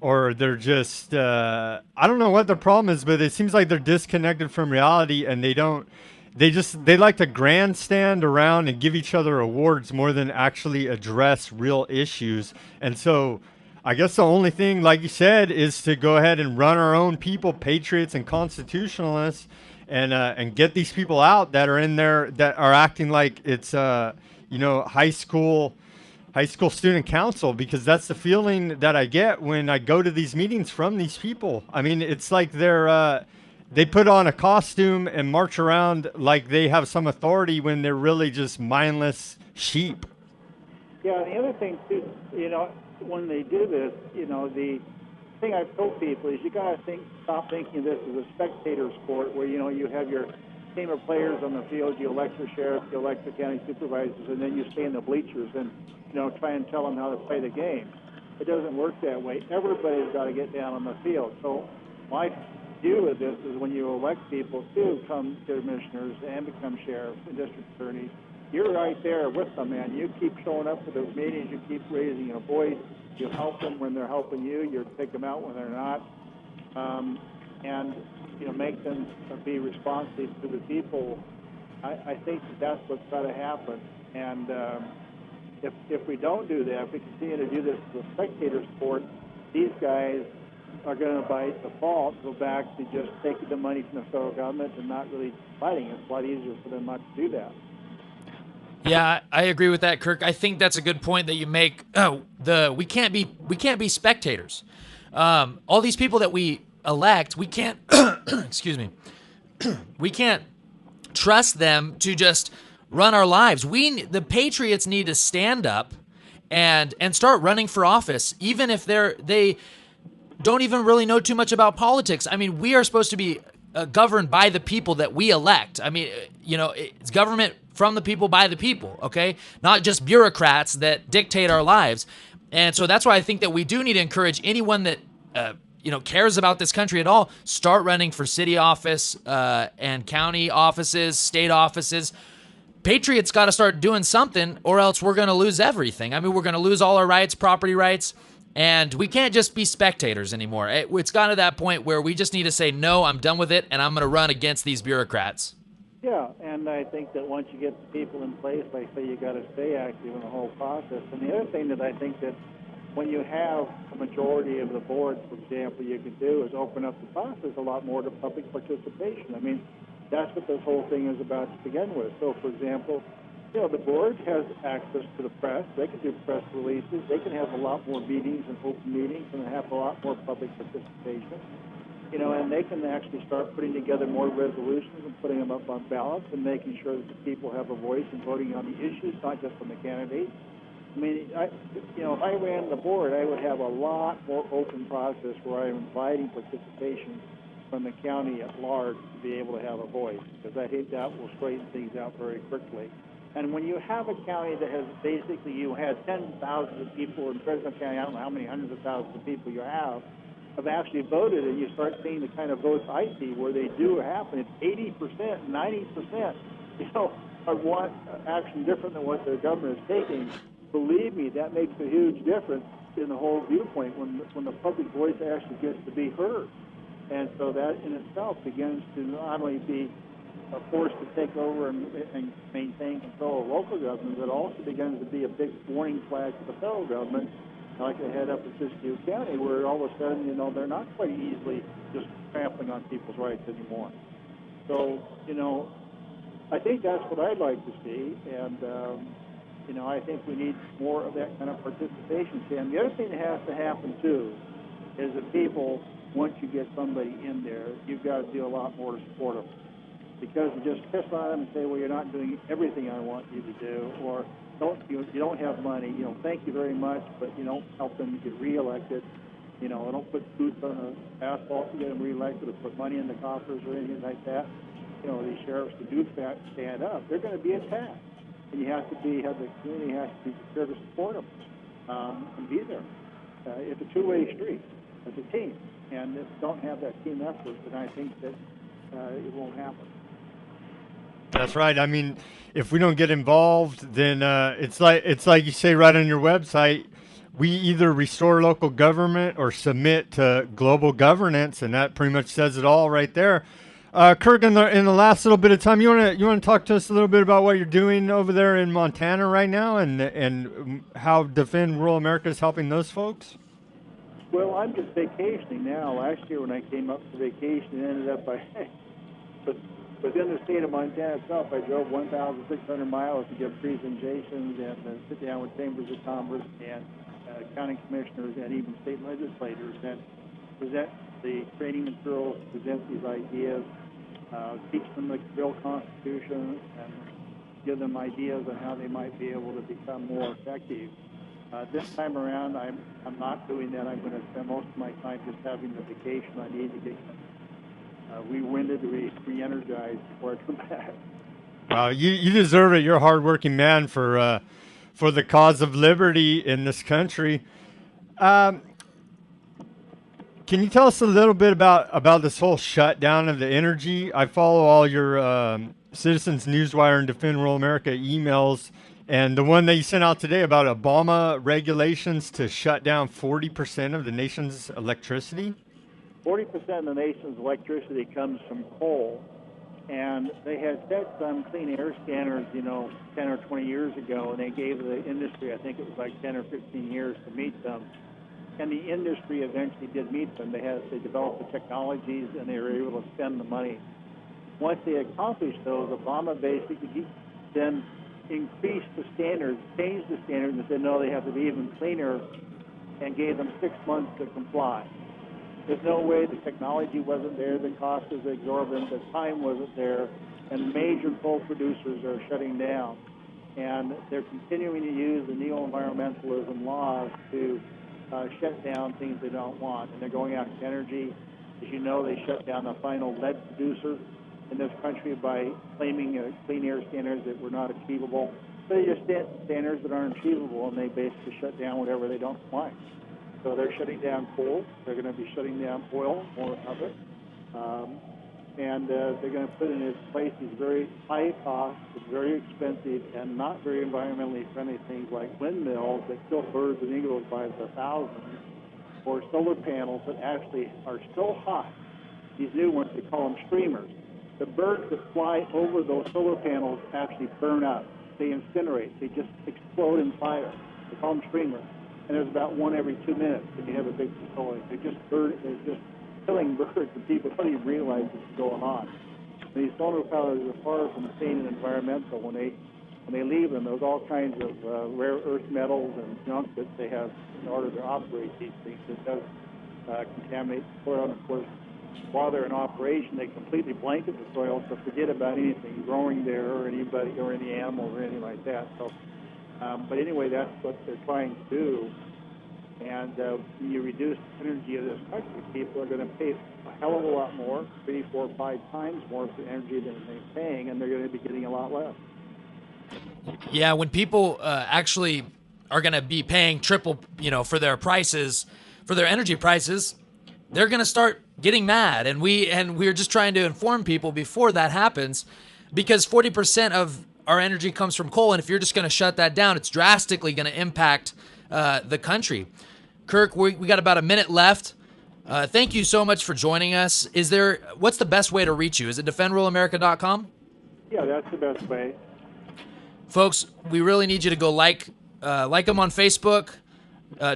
or they're just, I don't know what the problem is, but it seems like they're disconnected from reality, and they like to grandstand around and give each other awards more than actually address real issues. And so I guess the only thing, like you said, is to go ahead and run our own people, patriots and constitutionalists, and get these people out that are in there that are acting like it's high school student council, because that's the feeling that I get when I go to these meetings from these people. I mean, it's like they put on a costume and march around like they have some authority when they're really just mindless sheep. Yeah, and the other thing too, when they do this, the thing I've told people is you got to stop thinking of this as a spectator sport where, you have your team of players on the field, you elect your sheriff, you elect the county supervisors, and then you stay in the bleachers and, try and tell them how to play the game. It doesn't work that way. Everybody's got to get down on the field. So my view of this is when you elect people to come commissioners and become sheriffs and district attorneys, you're right there with them, man. You keep showing up for those meetings. You keep raising your voice. You help them when they're helping you. You take them out when they're not. And, make them be responsive to the people. I think that's what's got to happen. And if we don't do that, if we continue to do this as a spectator sport, these guys are going to, by default, go back to just taking the money from the federal government and not really fighting. It's a lot easier for them not to do that. Yeah, I agree with that, Kirk. I think that's a good point that you make. We can't be spectators. All these people that we elect, we can't excuse me. We can't trust them to just run our lives. The patriots need to stand up and start running for office, even if they don't even really know too much about politics. I mean, we are supposed to be governed by the people that we elect. I mean, it's government from the people by the people, okay? Not just bureaucrats that dictate our lives. And so that's why I think that we do need to encourage anyone that cares about this country at all, start running for city office and county offices, state offices. Patriots got to start doing something, or else we're going to lose everything. I mean, we're going to lose all our rights, property rights, and we can't just be spectators anymore. It's gotten to that point where we just need to say, no, I'm done with it, and I'm going to run against these bureaucrats. Yeah, and I think that once you get the people in place, like I say, you got to stay active in the whole process. And the other thing that I think that when you have a majority of the board, for example, you can do is open up the process a lot more to public participation. I mean, that's what this whole thing is about to begin with. So, for example, the board has access to the press. They can do press releases. They can have a lot more meetings and open meetings and have a lot more public participation. And they can actually start putting together more resolutions and putting them up on ballots and making sure that the people have a voice in voting on the issues, not just on the candidates. I mean, if I ran the board, I would have a lot more open process where I'm inviting participation from the county at large to be able to have a voice, because I think that will straighten things out very quickly. And when you have a county that has basically, you had tens of thousands of people in Fresno County, I don't know how many hundreds of thousands of people you have actually voted, and you start seeing the kind of votes I see where they do happen. It's 80%, 90%, want action different than what their government is taking. Believe me, that makes a huge difference in the whole viewpoint when the public voice actually gets to be heard. And so that in itself begins to not only be a force to take over and maintain control of local government, but also begins to be a big warning flag to the federal government, like they had up in Siskiyou County, where all of a sudden, they're not quite easily just trampling on people's rights anymore. So, I think that's what I'd like to see, and, I think we need more of that kind of participation. And the other thing that has to happen, too, is that people, once you get somebody in there, you've got to do a lot more to support them. Because you just piss on them and say, well, you're not doing everything I want you to do, or you don't have money, thank you very much, but you don't help them get reelected. I don't put boots on the asphalt to get them reelected or put money in the coffers or anything like that. These sheriffs that do stand up, they're going to be attacked. And you have the community has to be prepared to support them and be there. It's a two-way street. It's a team. And if you don't have that team effort, then I think that it won't happen. That's right. I mean, if we don't get involved, then it's like you say right on your website, we either restore local government or submit to global governance, and that pretty much says it all right there. Kirk, in the last little bit of time, you want to talk to us a little bit about what you're doing over there in Montana right now, and how Defend Rural America is helping those folks? Well, I'm just vacationing now. Last year when I came up for vacation, it ended up within the state of Montana itself, I drove 1,600 miles to give presentations and sit down with chambers of commerce and county commissioners and even state legislators and present the training materials, present these ideas, teach them the real Constitution, and give them ideas on how they might be able to become more effective. This time around, I'm not doing that. I'm going to spend most of my time just having the vacation I need to get re-winded, re-energized before I come back. Well, you deserve it. You're a hardworking man for the cause of liberty in this country. Can you tell us a little bit about this whole shutdown of the energy? I follow all your Citizens Newswire and Defend Rural America emails, and the one that you sent out today about Obama regulations to shut down 40% of the nation's electricity. 40% of the nation's electricity comes from coal, and they had set some clean air standards, 10 or 20 years ago, and they gave the industry, I think it was like 10 or 15 years to meet them. And the industry eventually did meet them. They developed the technologies, and they were able to spend the money. Once they accomplished those, Obama basically then increased the standards, changed the standards, and said, no, they have to be even cleaner, and gave them 6 months to comply. There's no way the technology wasn't there, the cost was exorbitant, the time wasn't there, and major coal producers are shutting down. And they're continuing to use the neo-environmentalism laws to shut down things they don't want. And they're going after energy. As you know, they shut down the final lead producer in this country by claiming clean air standards that were not achievable. They just set standards that aren't achievable, and they basically shut down whatever they don't like. So they're shutting down coal. They're going to be shutting down oil, more of it. And they're going to put in its place these very high cost, very expensive, and not very environmentally friendly things like windmills that kill birds and eagles by the thousands, or solar panels that actually are so hot. These new ones, they call them streamers. The birds that fly over those solar panels actually burn up. They incinerate. They just explode in fire. They call them streamers. And there's about one every 2 minutes when you have a big facility. They're just killing birds, and people don't even realize what's going on. And these solar panels are far from clean and environmental. When they leave them, there's all kinds of rare earth metals and junk that they have in order to operate these things. It does contaminate the soil. And of course, while they're in operation, they completely blanket the soil, so forget about anything growing there or anybody or any animals or anything like that. So, but anyway, that's what they're trying to do. And when you reduce the energy of this country, people are going to pay a hell of a lot more, 3, 4, 5 times more for energy than they're paying, and they're going to be getting a lot less. Yeah, when people actually are going to be paying triple, for their prices, for their energy prices, they're going to start getting mad. And we're just trying to inform people before that happens, because 40% of our energy comes from coal, and if you're just going to shut that down, it's drastically going to impact the country. Kirk, we got about a minute left. Thank you so much for joining us. What's the best way to reach you? Is it defendruralamerica.com? Yeah, that's the best way. Folks, we really need you to go like them on Facebook,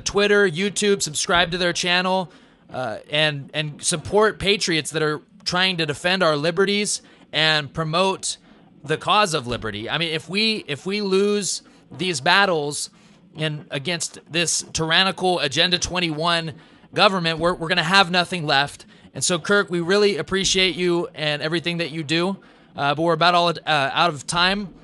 Twitter, YouTube, subscribe to their channel, and support patriots that are trying to defend our liberties and promote the cause of liberty. I mean, if we lose these battles against this tyrannical Agenda 21 government, we're going to have nothing left. And so, Kirk, we really appreciate you and everything that you do, but we're about all out of time.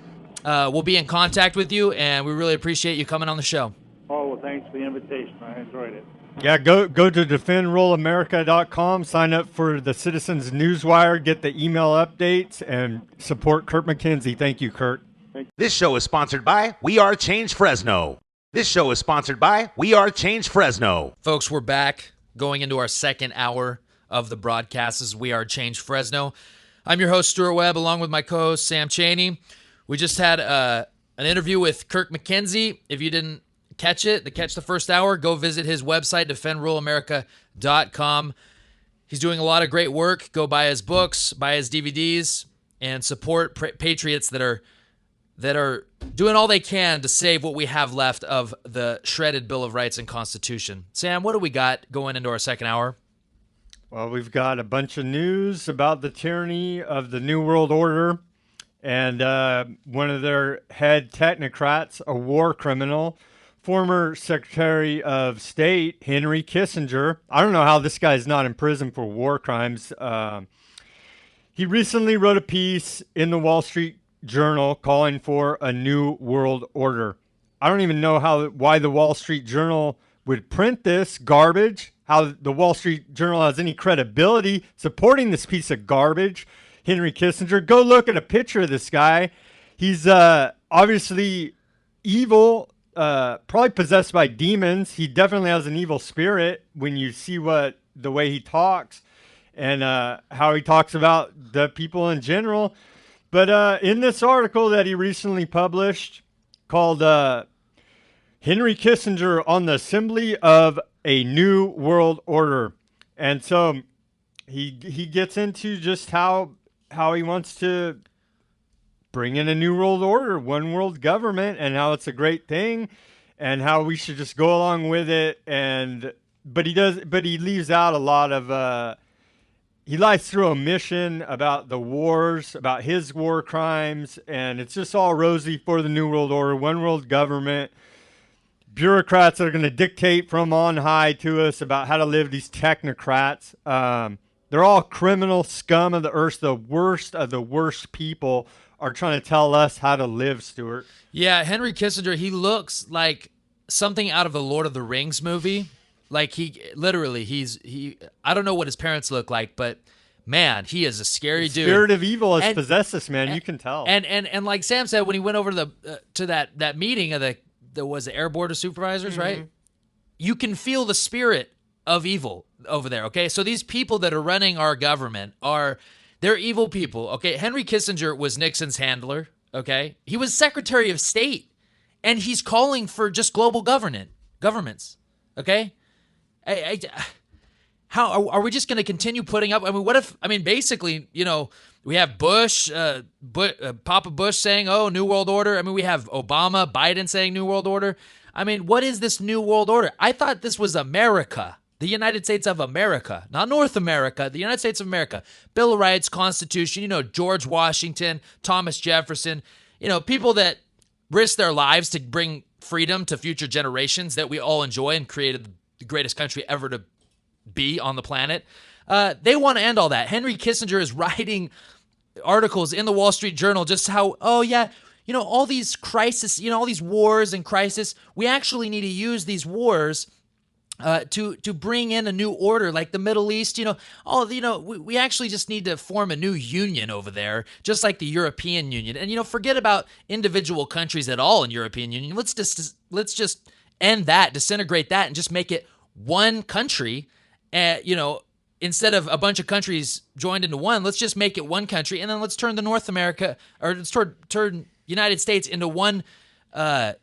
We'll be in contact with you, and we really appreciate you coming on the show. Oh, well, thanks for the invitation. I enjoyed it. Yeah, go to defendruralamerica.com, sign up for the Citizens Newswire, get the email updates, and support Kurt McKenzie. Thank you, Kurt. This show is sponsored by We Are Change Fresno. This show is sponsored by We Are Change Fresno. Folks, we're back going into our second hour of the broadcast as We Are Change Fresno. I'm your host, Stuart Webb, along with my co-host, Sam Chaney. We just had an interview with Kirk McKenzie. If you didn't catch the first hour, go visit his website, defendruralamerica.com. He's doing a lot of great work. Go buy his books, buy his DVDs, and support patriots that are doing all they can to save what we have left of the shredded Bill of Rights and Constitution. Sam, what do we got going into our second hour? Well, we've got a bunch of news about the tyranny of the New World Order, and one of their head technocrats, a war criminal, former Secretary of State Henry Kissinger. I don't know how this guy's not in prison for war crimes. He recently wrote a piece in the Wall Street Journal calling for a new world order. I don't even know why the Wall Street Journal would print this garbage, how the Wall Street Journal has any credibility supporting this piece of garbage. Henry Kissinger, go look at a picture of this guy. He's obviously evil, probably possessed by demons. He definitely has an evil spirit when you see the way he talks and how he talks about the people in general. But in this article that he recently published called Henry Kissinger on the Assembly of a New World Order. And so he gets into just how he wants to bring in a new world order, one world government, and how it's a great thing and how we should just go along with it. But he leaves out a lot of he lies through omission about the wars, about his war crimes, and it's just all rosy for the New World Order, one world government, bureaucrats that are going to dictate from on high to us about how to live, these technocrats. They're all criminal scum of the earth. The worst of the worst people are trying to tell us how to live, Stuart. Yeah, Henry Kissinger, he looks like something out of the Lord of the Rings movie. Like he I don't know what his parents look like, but man, he is a scary dude. Spirit of evil has And- possessed this man. You can tell. And like Sam said, when he went over to that meeting of the was the Air Board of Supervisors, right? You can feel the spirit of evil over there. Okay, so these people that are running our government they're evil people. Okay, Henry Kissinger was Nixon's handler. Okay, he was Secretary of State, and he's calling for just global governments. Okay, how are we just going to continue putting up? I mean, what if? I mean, basically, we have Bush, Papa Bush saying, "Oh, New World Order." I mean, we have Obama, Biden saying New World Order. I mean, what is this New World Order? I thought this was America, the United States of America, not North America, the United States of America. Bill of Rights, Constitution, George Washington, Thomas Jefferson, people that risked their lives to bring freedom to future generations that we all enjoy and created the greatest country ever to be on the planet. They want to end all that. Henry Kissinger is writing articles in the Wall Street Journal just how, all these crises, all these wars and crisis, we actually need to use these wars to bring in a new order, like the Middle East. We actually just need to form a new union over there, just like the European Union. And forget about individual countries at all in European Union. Let's just end that, disintegrate that, and just make it one country. Instead of a bunch of countries joined into one, let's just make it one country, and then let's turn let's turn United States into one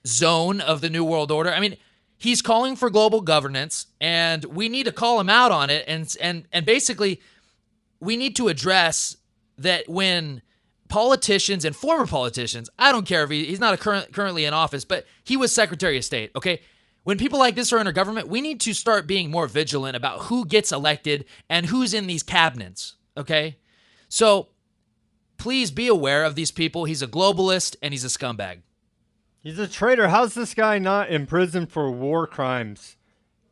zone of the New World Order. I mean, he's calling for global governance, and we need to call him out on it. And basically, we need to address that when politicians and former politicians, I don't care if he's not currently in office, but he was Secretary of State, okay? When people like this are in our government, we need to start being more vigilant about who gets elected and who's in these cabinets, okay? So please be aware of these people. He's a globalist and he's a scumbag. He's a traitor. How's this guy not in prison for war crimes?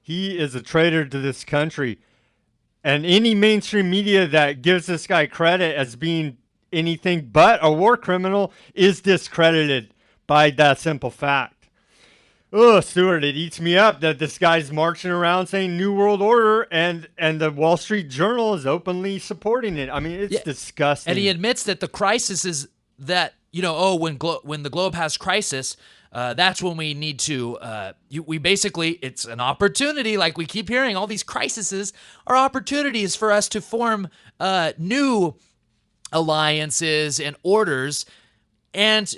He is a traitor to this country. And any mainstream media that gives this guy credit as being anything but a war criminal is discredited by that simple fact. Oh, Stuart, it eats me up that this guy's marching around saying New World Order and the Wall Street Journal is openly supporting it. I mean, it's disgusting. And he admits that the crisis is that, when the globe has crisis, that's when we need to, it's an opportunity, like we keep hearing, all these crises are opportunities for us to form new alliances and orders. And,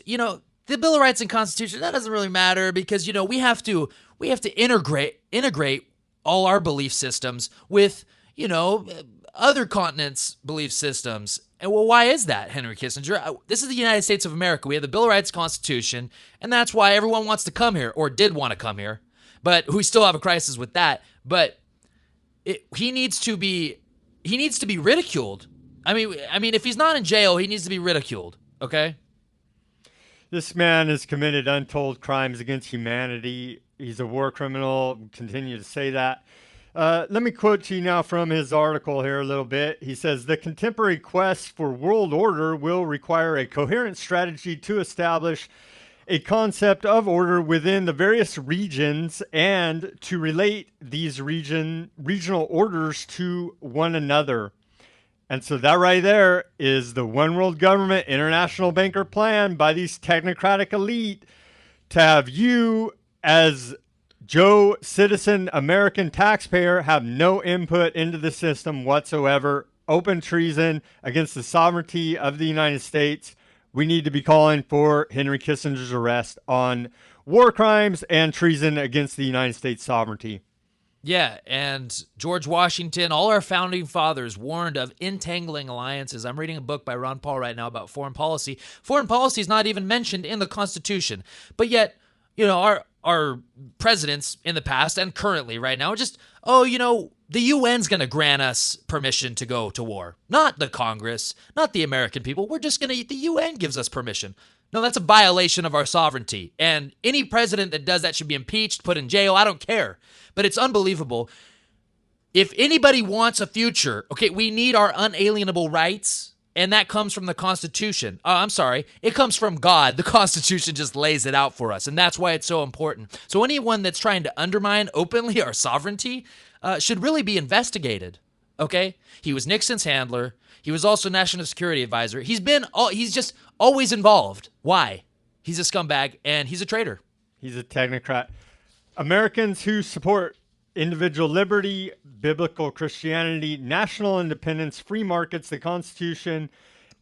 the Bill of Rights and Constitution, that doesn't really matter because, we have to integrate all our belief systems with, other continents' belief systems. And well, why is that, Henry Kissinger? This is the United States of America. We have the Bill of Rights, Constitution, and that's why everyone wants to come here or did want to come here. But we still have a crisis with that. But he needs to be ridiculed. I mean, if he's not in jail, he needs to be ridiculed. Okay. This man has committed untold crimes against humanity. He's a war criminal. Continue to say that. Let me quote to you now from his article here a little bit. He says, the contemporary quest for world order will require a coherent strategy to establish a concept of order within the various regions and to relate these regional orders to one another. And so that right there is the one world government international banker plan by these technocratic elite to have you as Joe citizen American taxpayer have no input into the system whatsoever. Open treason against the sovereignty of the United States. We need to be calling for Henry Kissinger's arrest on war crimes and treason against the United States sovereignty. Yeah, and George Washington, all our founding fathers warned of entangling alliances. I'm reading a book by Ron Paul right now about foreign policy. Foreign policy is not even mentioned in the Constitution. But yet, our presidents in the past and currently right now just, the UN's going to grant us permission to go to war. Not the Congress, not the American people. The UN gives us permission. No, that's a violation of our sovereignty. And any president that does that should be impeached, put in jail. I don't care. But it's unbelievable. If anybody wants a future, okay, we need our unalienable rights, and that comes from the Constitution. It comes from God. The Constitution just lays it out for us, and that's why it's so important. So anyone that's trying to undermine openly our sovereignty should really be investigated. Okay, he was Nixon's handler. He was also National Security Advisor. He's just always involved. Why? He's a scumbag and he's a traitor. He's a technocrat. Americans who support individual liberty, biblical Christianity, national independence, free markets, the Constitution,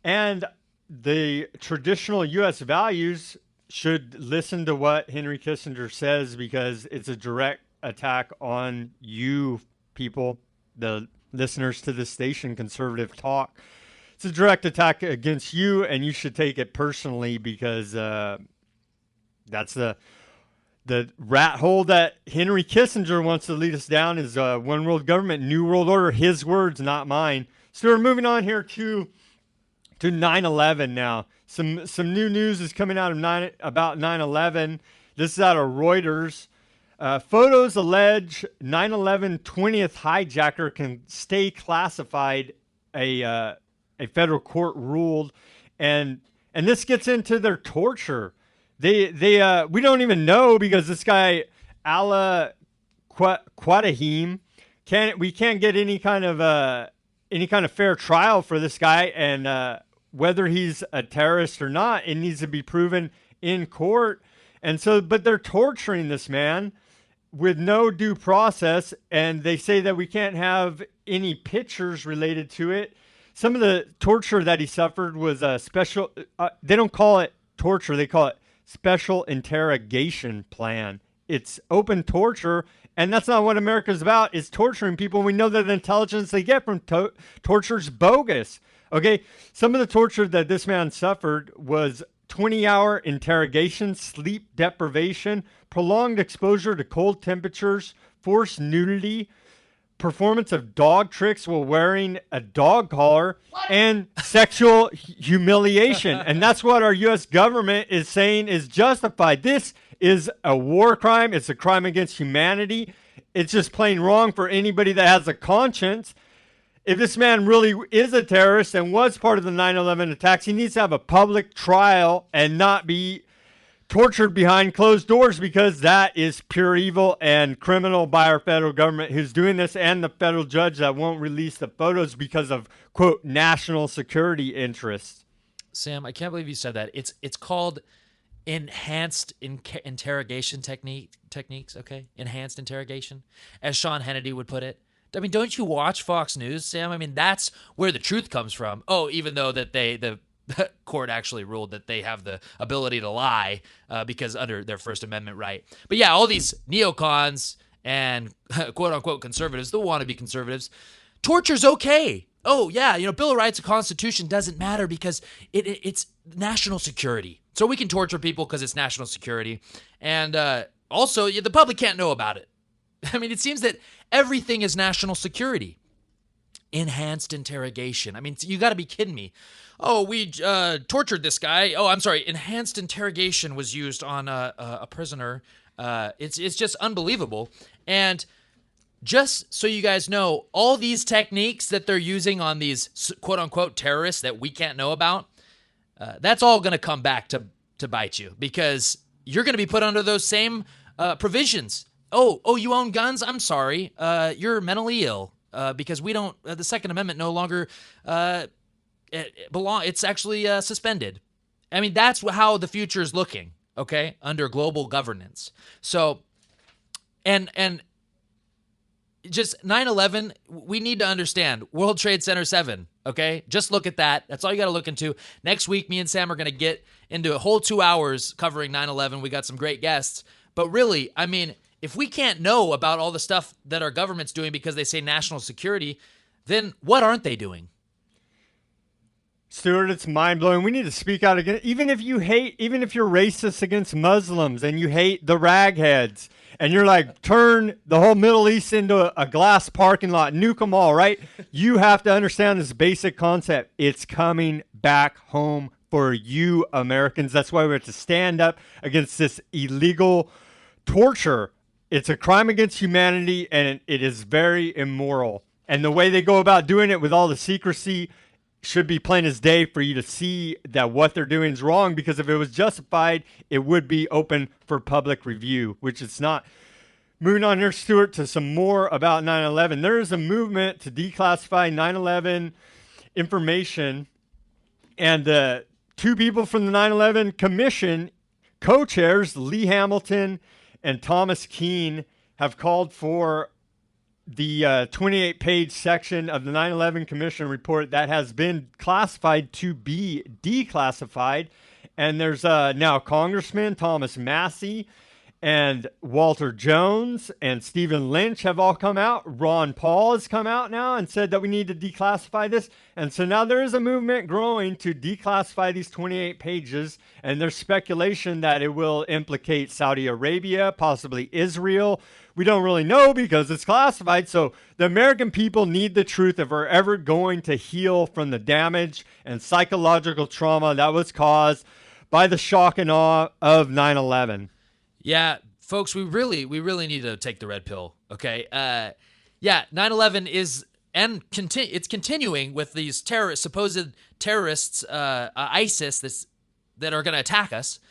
and the traditional U.S. values should listen to what Henry Kissinger says, because it's a direct attack on you people, the listeners to this station, Conservative Talk. It's a direct attack against you, and you should take it personally, because that's the rat hole that Henry Kissinger wants to lead us down, is one world government, new world order. His words, not mine. So we're moving on here to 9/11 now. Some new news is coming out of about 9/11. This is out of Reuters. Photos allege 9/11 20th hijacker can stay classified. A federal court ruled, and this gets into their torture. We don't even know, because this guy Allah Quadahim we can't get any kind of fair trial for this guy, and whether he's a terrorist or not, it needs to be proven in court. And so, but they're torturing this man with no due process, and they say that we can't have any pictures related to it. Some of the torture that he suffered was a special, they don't call it torture, they call it special interrogation plan. It's open torture, and that's not what America's about, is torturing people. We know that the intelligence they get from torture is bogus. Okay, some of the torture that this man suffered was 20-hour interrogation, sleep deprivation, prolonged exposure to cold temperatures, forced nudity, performance of dog tricks while wearing a dog collar, and sexual humiliation. And that's what our U.S. government is saying is justified. This is a war crime. It's a crime against humanity. It's just plain wrong for anybody that has a conscience. If this man really is a terrorist and was part of the 9/11 attacks, he needs to have a public trial and not be tortured behind closed doors, because that is pure evil and criminal by our federal government who's doing this, and the federal judge that won't release the photos because of, quote, national security interests. Sam, I can't believe you said that. It's called enhanced interrogation techniques, okay? Enhanced interrogation, as Sean Hannity would put it. I mean, don't you watch Fox News, Sam? I mean, that's where the truth comes from. Oh, even though that the court actually ruled that they have the ability to lie because under their First Amendment right. But yeah, all these neocons and quote-unquote conservatives, the wannabe conservatives, torture's okay. Oh, yeah, Bill of Rights and Constitution doesn't matter because it's national security. So we can torture people because it's national security. And also, the public can't know about it. I mean, it seems that everything is national security. Enhanced interrogation. I mean, you got to be kidding me. Oh, we tortured this guy. Oh, I'm sorry. Enhanced interrogation was used on a prisoner. It's just unbelievable. And just so you guys know, all these techniques that they're using on these quote-unquote terrorists that we can't know about, that's all going to come back to bite you, because you're going to be put under those same provisions. Oh, you own guns? I'm sorry. You're mentally ill because we don't. The Second Amendment no longer it's actually suspended. I mean, that's how the future is looking. Okay, under global governance. So, and just 9/11. We need to understand World Trade Center 7. Okay, just look at that. That's all you got to look into. Next week, me and Sam are going to get into a whole 2 hours covering 9/11. We got some great guests, but really, I mean, if we can't know about all the stuff that our government's doing because they say national security, then what aren't they doing? Stuart, it's mind-blowing. We need to speak out again. Even if you're racist against Muslims and you hate the ragheads, and you're like, turn the whole Middle East into a glass parking lot, nuke them all, right? You have to understand this basic concept. It's coming back home for you Americans. That's why we have to stand up against this illegal torture. It's a crime against humanity, and it is very immoral. And the way they go about doing it with all the secrecy should be plain as day for you to see that what they're doing is wrong, because if it was justified, it would be open for public review, which it's not. Moving on here, Stuart, to some more about 9/11. There is a movement to declassify 9/11 information, and two people from the 9/11 Commission, co-chairs Lee Hamilton and Thomas Keene, have called for the 28-page section of the 9/11 Commission report that has been classified to be declassified. And there's now Congressman Thomas Massey and Walter Jones and Stephen Lynch have all come out. Ron Paul has come out now and said that we need to declassify this. And so now there is a movement growing to declassify these 28 pages. And there's speculation that it will implicate Saudi Arabia, possibly Israel. We don't really know because it's classified. So the American people need the truth if we're ever going to heal from the damage and psychological trauma that was caused by the shock and awe of 9/11. Yeah, folks, we really need to take the red pill, okay? 9/11 is, and it's continuing with these supposed terrorists, ISIS, that are going to attack us.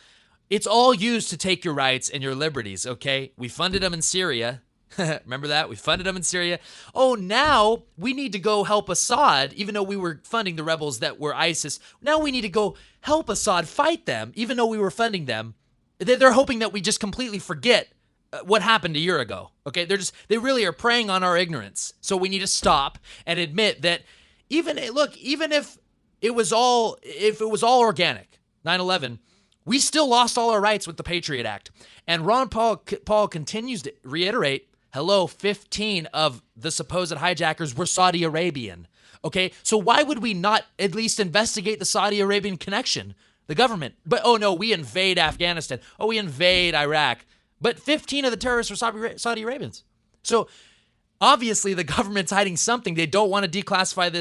It's all used to take your rights and your liberties, okay? We funded them in Syria. Remember that? We funded them in Syria. Oh, now we need to go help Assad, even though we were funding the rebels that were ISIS. Now we need to go help Assad fight them, even though we were funding them. They're hoping that we just completely forget what happened a year ago. Okay, they really are preying on our ignorance. So we need to stop and admit that even if it was all organic, 9/11, we still lost all our rights with the Patriot Act. And Ron Paul continues to reiterate, hello, 15 of the supposed hijackers were Saudi Arabian. Okay, so why would we not at least investigate the Saudi Arabian connection? The government. But, oh no, we invade Afghanistan. Oh, we invade Iraq. But 15 of the terrorists were Saudi Arabians. So obviously the government's hiding something. They don't want to declassify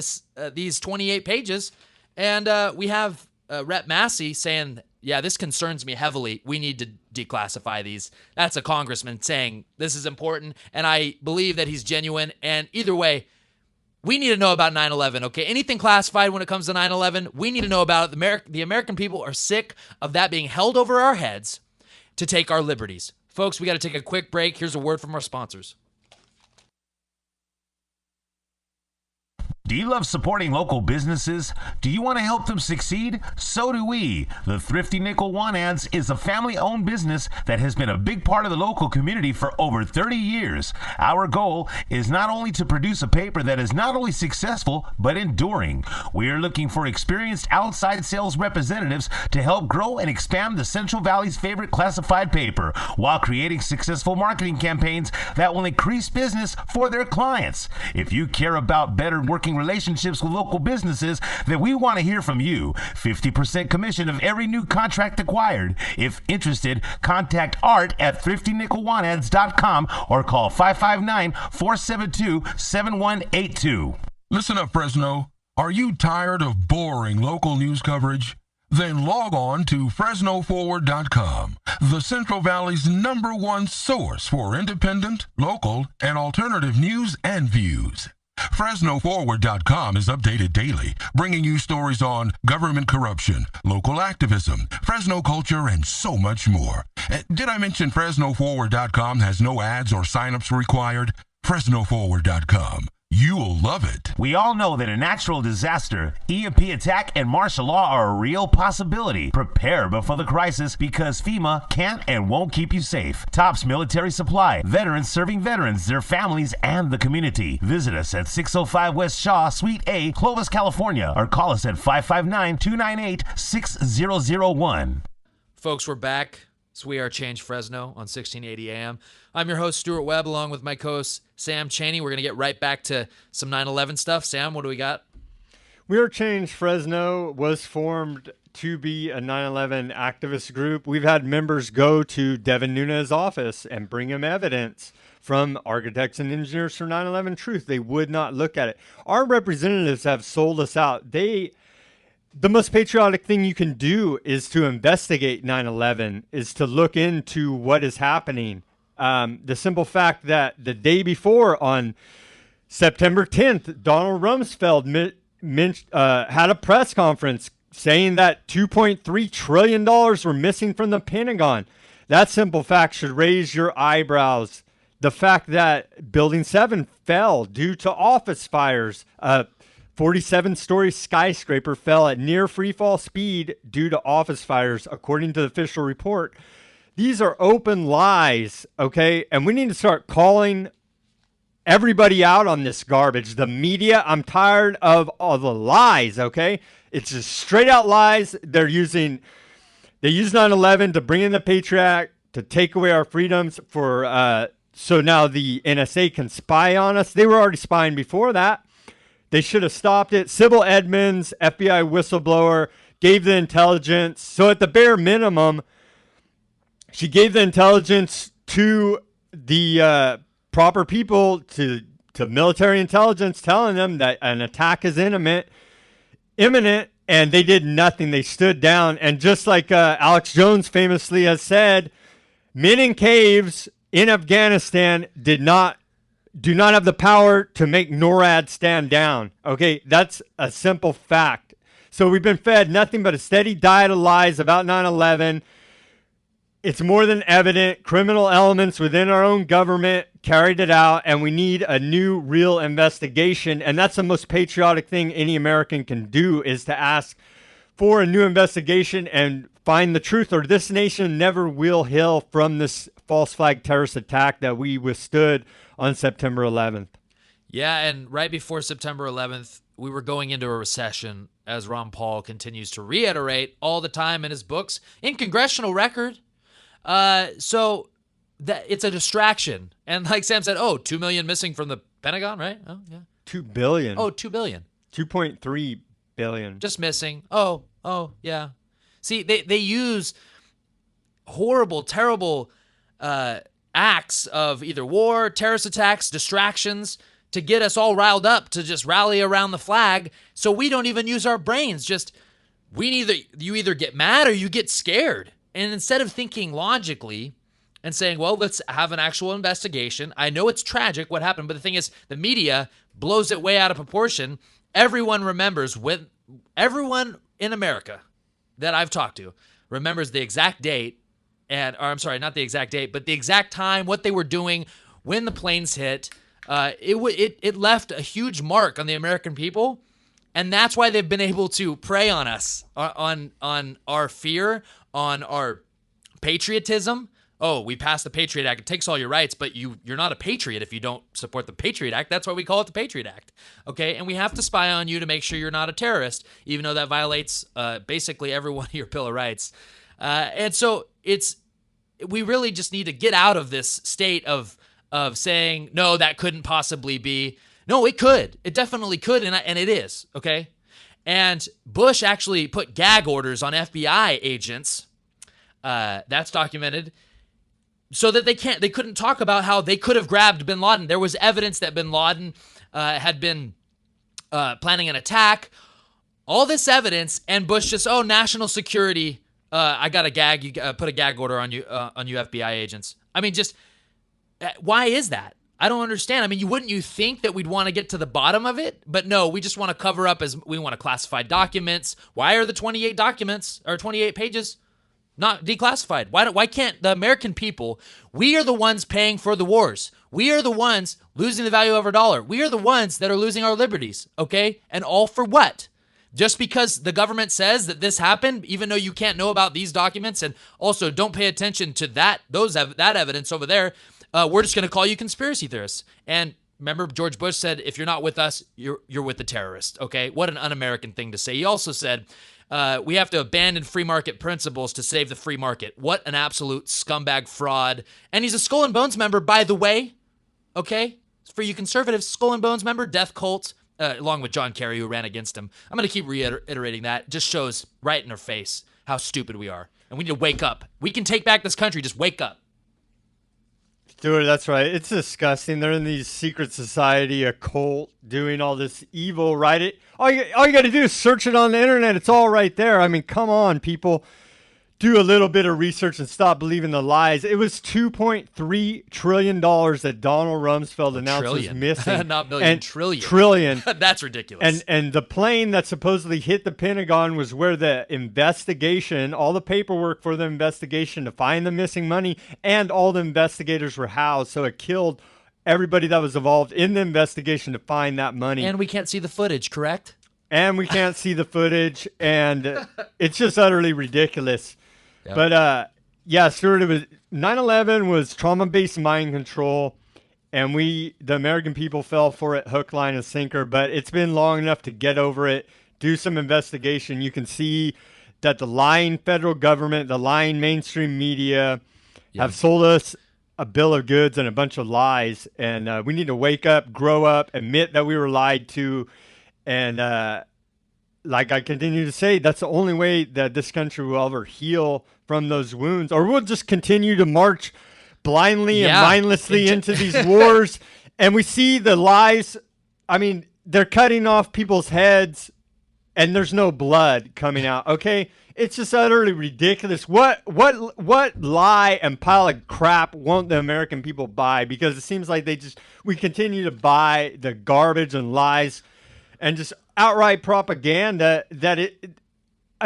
these 28 pages. And we have Rep. Massey saying, yeah, this concerns me heavily. We need to declassify these. That's a congressman saying this is important. And I believe that he's genuine. And either way, we need to know about 9/11, okay? Anything classified when it comes to 9/11, we need to know about it. The American people are sick of that being held over our heads to take our liberties. Folks, we got to take a quick break. Here's a word from our sponsors. Do you love supporting local businesses? Do you want to help them succeed? So do we. The Thrifty Nickel One Ads is a family-owned business that has been a big part of the local community for over 30 years. Our goal is not only to produce a paper that is not only successful, but enduring. We are looking for experienced outside sales representatives to help grow and expand the Central Valley's favorite classified paper while creating successful marketing campaigns that will increase business for their clients. If you care about better working relationships with local businesses, then we want to hear from you. 50% commission of every new contract acquired. If interested, contact Art at thriftynickeloneads.com or call 559-472-7182. Listen up, Fresno. Are you tired of boring local news coverage? Then log on to FresnoForward.com, the Central Valley's #1 source for independent, local, and alternative news and views. FresnoForward.com is updated daily, bringing you stories on government corruption, local activism, Fresno culture, and so much more. Did I mention FresnoForward.com has no ads or signups required? FresnoForward.com. You'll love it. We all know that a natural disaster, EMP attack, and martial law are a real possibility. Prepare before the crisis because FEMA can't and won't keep you safe. Tops Military Supply. Veterans serving veterans, their families, and the community. Visit us at 605 West Shaw, Suite A, Clovis, California, or call us at 559-298-6001. Folks, we're back. So we are Change Fresno on 1680 AM. I'm your host, Stuart Webb, along with my co-host, Sam Chaney. We're going to get right back to some 9/11 stuff. Sam, what do we got? We Are Change Fresno was formed to be a 9/11 activist group. We've had members go to Devin Nunes' office and bring him evidence from architects and engineers for 9/11 Truth. They would not look at it. Our representatives have sold us out. The most patriotic thing you can do is to investigate 9/11, is to look into what is happening. The simple fact that the day before, on September 10th, Donald Rumsfeld had a press conference saying that $2.3 trillion were missing from the Pentagon. That simple fact should raise your eyebrows the fact that Building 7 fell due to office fires. 47-story skyscraper fell at near freefall speed due to office fires, according to the official report. These are open lies, okay? And we need to start calling everybody out on this garbage. The media, I'm tired of all the lies, okay? It's just straight out lies. They use 9/11 to bring in the Patriot Act, to take away our freedoms so now the NSA can spy on us. They were already spying before that. They should have stopped it. Sybil Edmonds, FBI whistleblower, gave the intelligence. So at the bare minimum, she gave the intelligence to the proper people, to military intelligence, telling them that an attack is imminent, and they did nothing. They stood down. And just like Alex Jones famously has said, men in caves in Afghanistan do not have the power to make NORAD stand down. Okay, that's a simple fact. So we've been fed nothing but a steady diet of lies about 9/11. It's more than evident. Criminal elements within our own government carried it out, and we need a new real investigation. And that's the most patriotic thing any American can do, is to ask for a new investigation and find the truth, or this nation never will heal from this false flag terrorist attack that we withstood on September 11th. Yeah, and right before September 11th, we were going into a recession, as Ron Paul continues to reiterate all the time in his books, in Congressional Record. So that it's a distraction. And like Sam said, 2 million missing from the Pentagon, right? Oh, yeah. 2 billion. Oh, 2 billion. 2.3 billion. Just missing. Oh, yeah. See, they use horrible, terrible acts of either war, terrorist attacks, distractions to get us all riled up to just rally around the flag. So we don't even use our brains. You either get mad or you get scared. And instead of thinking logically and saying, well, let's have an actual investigation. I know it's tragic what happened, but the thing is, the media blows it way out of proportion. Everyone remembers, everyone in America that I've talked to remembers the exact date, not the exact date, but the exact time, what they were doing when the planes hit. It left a huge mark on the American people. And that's why they've been able to prey on us, on our fear, on our patriotism. Oh, we passed the Patriot Act. It takes all your rights, but you're not a patriot if you don't support the Patriot Act. That's why we call it the Patriot Act. Okay, and we have to spy on you to make sure you're not a terrorist, even though that violates basically every one of your Bill of Rights. And so we really just need to get out of this state of saying, no, that couldn't possibly be. No, it could. It definitely could, and it is, okay? And Bush actually put gag orders on FBI agents. That's documented. So that they couldn't talk about how they could have grabbed bin Laden. There was evidence that bin Laden had been planning an attack. All this evidence, and Bush just, national security. I got a gag. You put a gag order on you FBI agents. I mean, just why is that? I don't understand. I mean, wouldn't you think that we'd want to get to the bottom of it? But no, we just want to cover up as we want to classify documents. Why are the 28 documents or 28 pages not declassified? Why can't the American people, we are the ones paying for the wars. We are the ones losing the value of our dollar. We are the ones that are losing our liberties, okay? And all for what? Just because the government says that this happened, even though you can't know about these documents, and also don't pay attention to that evidence over there, we're just going to call you conspiracy theorists. And remember, George Bush said, if you're not with us, you're with the terrorists, okay? What an un-American thing to say. He also said, we have to abandon free market principles to save the free market. What an absolute scumbag fraud. And he's a Skull and Bones member, by the way, okay? For you conservatives, Skull and Bones member, death cult, along with John Kerry, who ran against him. I'm going to keep reiterating that. It just shows right in our face how stupid we are. And we need to wake up. We can take back this country. Just wake up. Stuart, that's right. It's disgusting. They're in these secret society, a cult, doing all this evil, right? All you got to do is search it on the internet. It's all right there. I mean, come on, people. do a little bit of research and stop believing the lies. It was $2.3 trillion that Donald Rumsfeld announced was missing. Not million, trillion. Trillion. That's ridiculous. And the plane that supposedly hit the Pentagon was where the investigation, all the paperwork for the investigation to find the missing money, and all the investigators were housed. So it killed everybody that was involved in the investigation to find that money. And we can't see the footage, correct? And we can't see the footage, and it's just utterly ridiculous. Yep. But, yeah, Stuart, it was 9/11 was trauma-based mind control, and the American people fell for it hook, line, and sinker. But it's been long enough to get over it, do some investigation. You can see that the lying federal government, the lying mainstream media have sold us a bill of goods and a bunch of lies. And we need to wake up, grow up, admit that we were lied to, and like I continue to say, that's the only way that this country will ever heal from those wounds, or we'll just continue to march blindly and mindlessly into these wars. And we see the lies. I mean, they're cutting off people's heads and there's no blood coming out. Okay. It's just utterly ridiculous. What lie and pile of crap won't the American people buy? Because it seems like we continue to buy the garbage and lies and just outright propaganda that a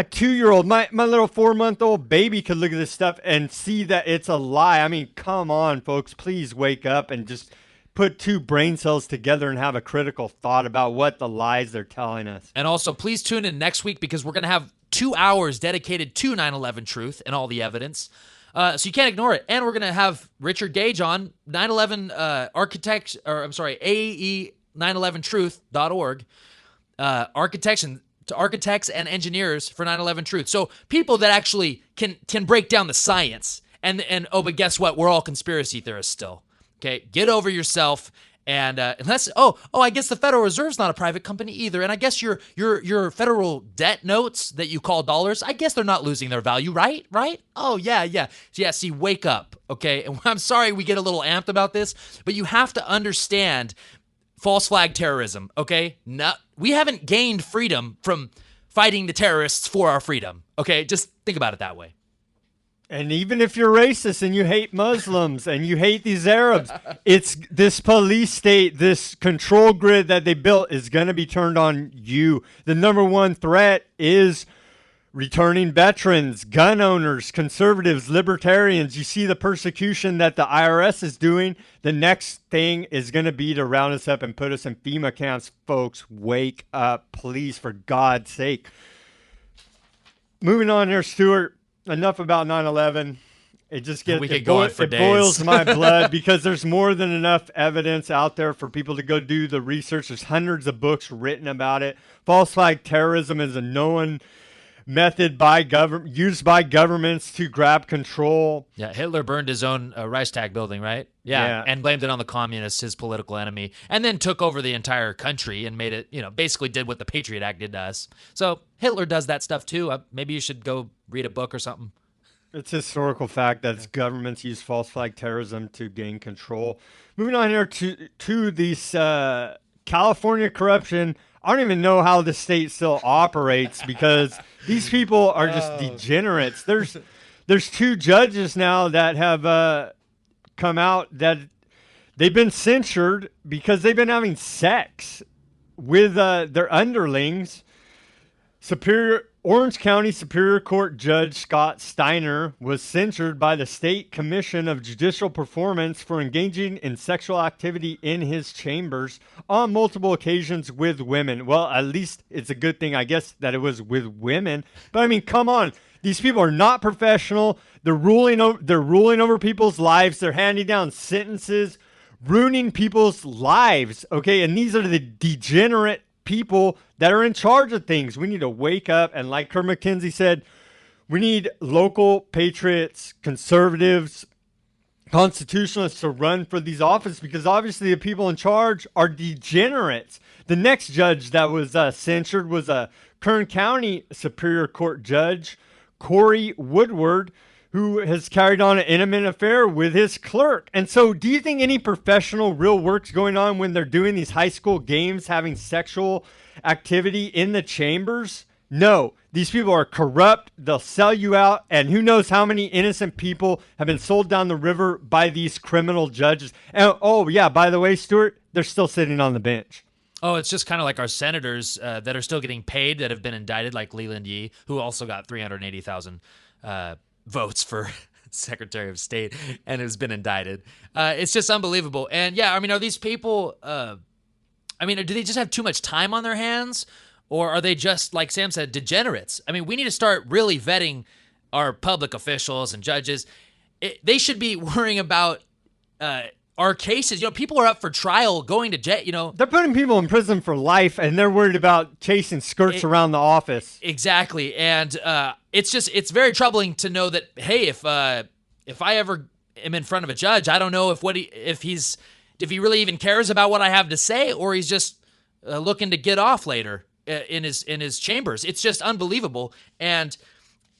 2-year-old, my little 4-month-old baby could look at this stuff and see that it's a lie. I mean, come on, folks, please wake up and just put two brain cells together and have a critical thought about what the lies they're telling us. And also, please tune in next week because we're going to have 2 hours dedicated to 9/11 truth and all the evidence. So you can't ignore it. And we're going to have Richard Gage on 9/11 AAE911truth.org. Architects and engineers for 9/11 truth. So people that actually can break down the science. And oh, but guess what? We're all conspiracy theorists still. Okay, get over yourself. And unless I guess the Federal Reserve's not a private company either. And I guess your federal debt notes that you call dollars, I guess they're not losing their value, right? Right? Oh yeah. See, wake up. Okay, and I'm sorry we get a little amped about this, but you have to understand false flag terrorism. Okay, we haven't gained freedom from fighting the terrorists for our freedom. Okay, just think about it that way. And even if you're racist and you hate Muslims and you hate these Arabs, it's this police state, this control grid that they built is going to be turned on you. The number one threat is returning veterans, gun owners, conservatives, libertarians. You see the persecution that the IRS is doing. The next thing is going to be to round us up and put us in FEMA camps. Folks, wake up, please, for God's sake. Moving on here, Stuart. Enough about 9/11. It just boils my blood because there's more than enough evidence out there for people to go do the research. There's hundreds of books written about it. False flag terrorism is a known method used by governments to grab control. Yeah, Hitler burned his own Reichstag building, right? Yeah, and blamed it on the communists, his political enemy, and then took over the entire country and made it, basically did what the Patriot Act did to us. So Hitler does that stuff too. Maybe you should go read a book or something. It's a historical fact that governments use false flag terrorism to gain control. Moving on here to this California corruption. I don't even know how the state still operates because these people are just degenerates. There's 2 judges now that have come out that they've been censured because they've been having sex with their underlings. Orange County Superior Court Judge Scott Steiner was censured by the State Commission of Judicial Performance for engaging in sexual activity in his chambers on multiple occasions with women. Well, at least it's a good thing, I guess, that it was with women. But I mean, come on. These people are not professional. They're ruling over people's lives. They're handing down sentences, ruining people's lives. Okay, and these are the degenerate people that are in charge of things. We need to wake up, and like Kurt McKenzie said, we need local patriots, conservatives, constitutionalists to run for these offices because obviously the people in charge are degenerates. The next judge that was censured was a Kern County Superior Court Judge, Corey Woodward, who has carried on an intimate affair with his clerk. And so do you think any professional real work's going on when they're doing these high school games, having sexual activity in the chambers? No, these people are corrupt. They'll sell you out. And who knows how many innocent people have been sold down the river by these criminal judges. And oh, yeah, by the way, Stuart, they're still sitting on the bench. Oh, it's just kind of like our senators that are still getting paid that have been indicted, like Leland Yee, who also got 380,000 votes for Secretary of State and has been indicted. It's just unbelievable. And yeah, I mean, are these people, do they just have too much time on their hands? Or are they just, like Sam said, degenerates? I mean, we need to start really vetting our public officials and judges. They should be worrying about our cases. You know, people are up for trial, going to jail, you know. They're putting people in prison for life, and they're worried about chasing skirts around the office. Exactly. And it's very troubling to know that, hey, if I ever am in front of a judge, I don't know if he really even cares about what I have to say, or he's just looking to get off later in his chambers. It's just unbelievable. And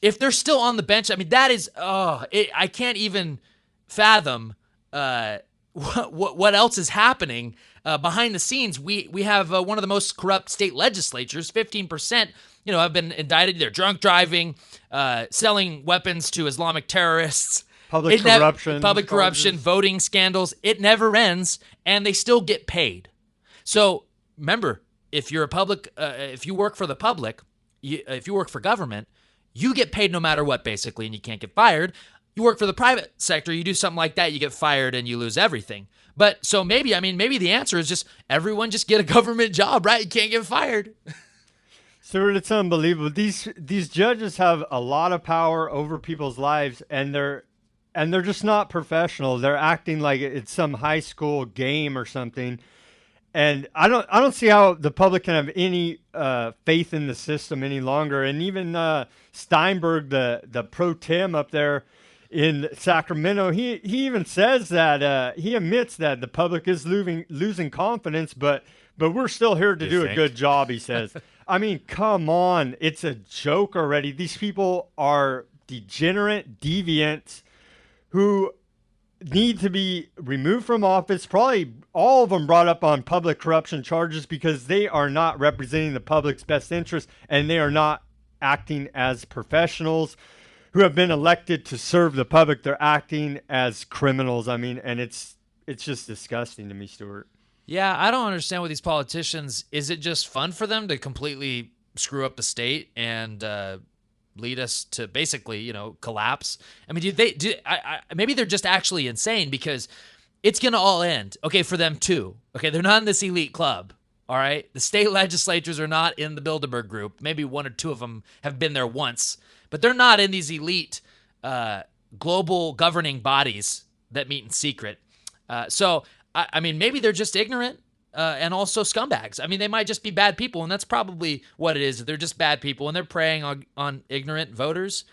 if they're still on the bench, I mean, that is, I can't even fathom what else is happening behind the scenes. We have one of the most corrupt state legislatures. 15%, have been indicted. They're drunk driving, selling weapons to Islamic terrorists. Public corruption, voting scandals. It never ends, and they still get paid. So remember, if you're if you work for the public, if you work for government, you get paid no matter what, basically, and you can't get fired. You work for the private sector, you do something like that, you get fired and you lose everything. But so maybe the answer is just everyone just get a government job, right? You can't get fired. Stuart, it's unbelievable. These judges have a lot of power over people's lives, and they're just not professional. They're acting like it's some high school game or something. And I don't see how the public can have any faith in the system any longer. And even Steinberg, the pro tem up there in Sacramento, he even says that he admits that the public is losing confidence, but we're still here to do a good job, he says. I mean, come on. It's a joke already. These people are degenerate, deviants who need to be removed from office. Probably all of them brought up on public corruption charges because they are not representing the public's best interest, and they are not acting as professionals who have been elected to serve the public. They're acting as criminals. I mean, and it's just disgusting to me, Stuart. Yeah, I don't understand with these politicians. Is it just fun for them to completely screw up the state and lead us to basically, collapse? I mean, maybe they're just actually insane, because it's going to all end, okay, for them too. Okay, they're not in this elite club, all right? The state legislatures are not in the Bilderberg group. Maybe one or two of them have been there once, but they're not in these elite global governing bodies that meet in secret. So maybe they're just ignorant and also scumbags. I mean, they might just be bad people, and that's probably what it is. They're just bad people, and they're preying on ignorant voters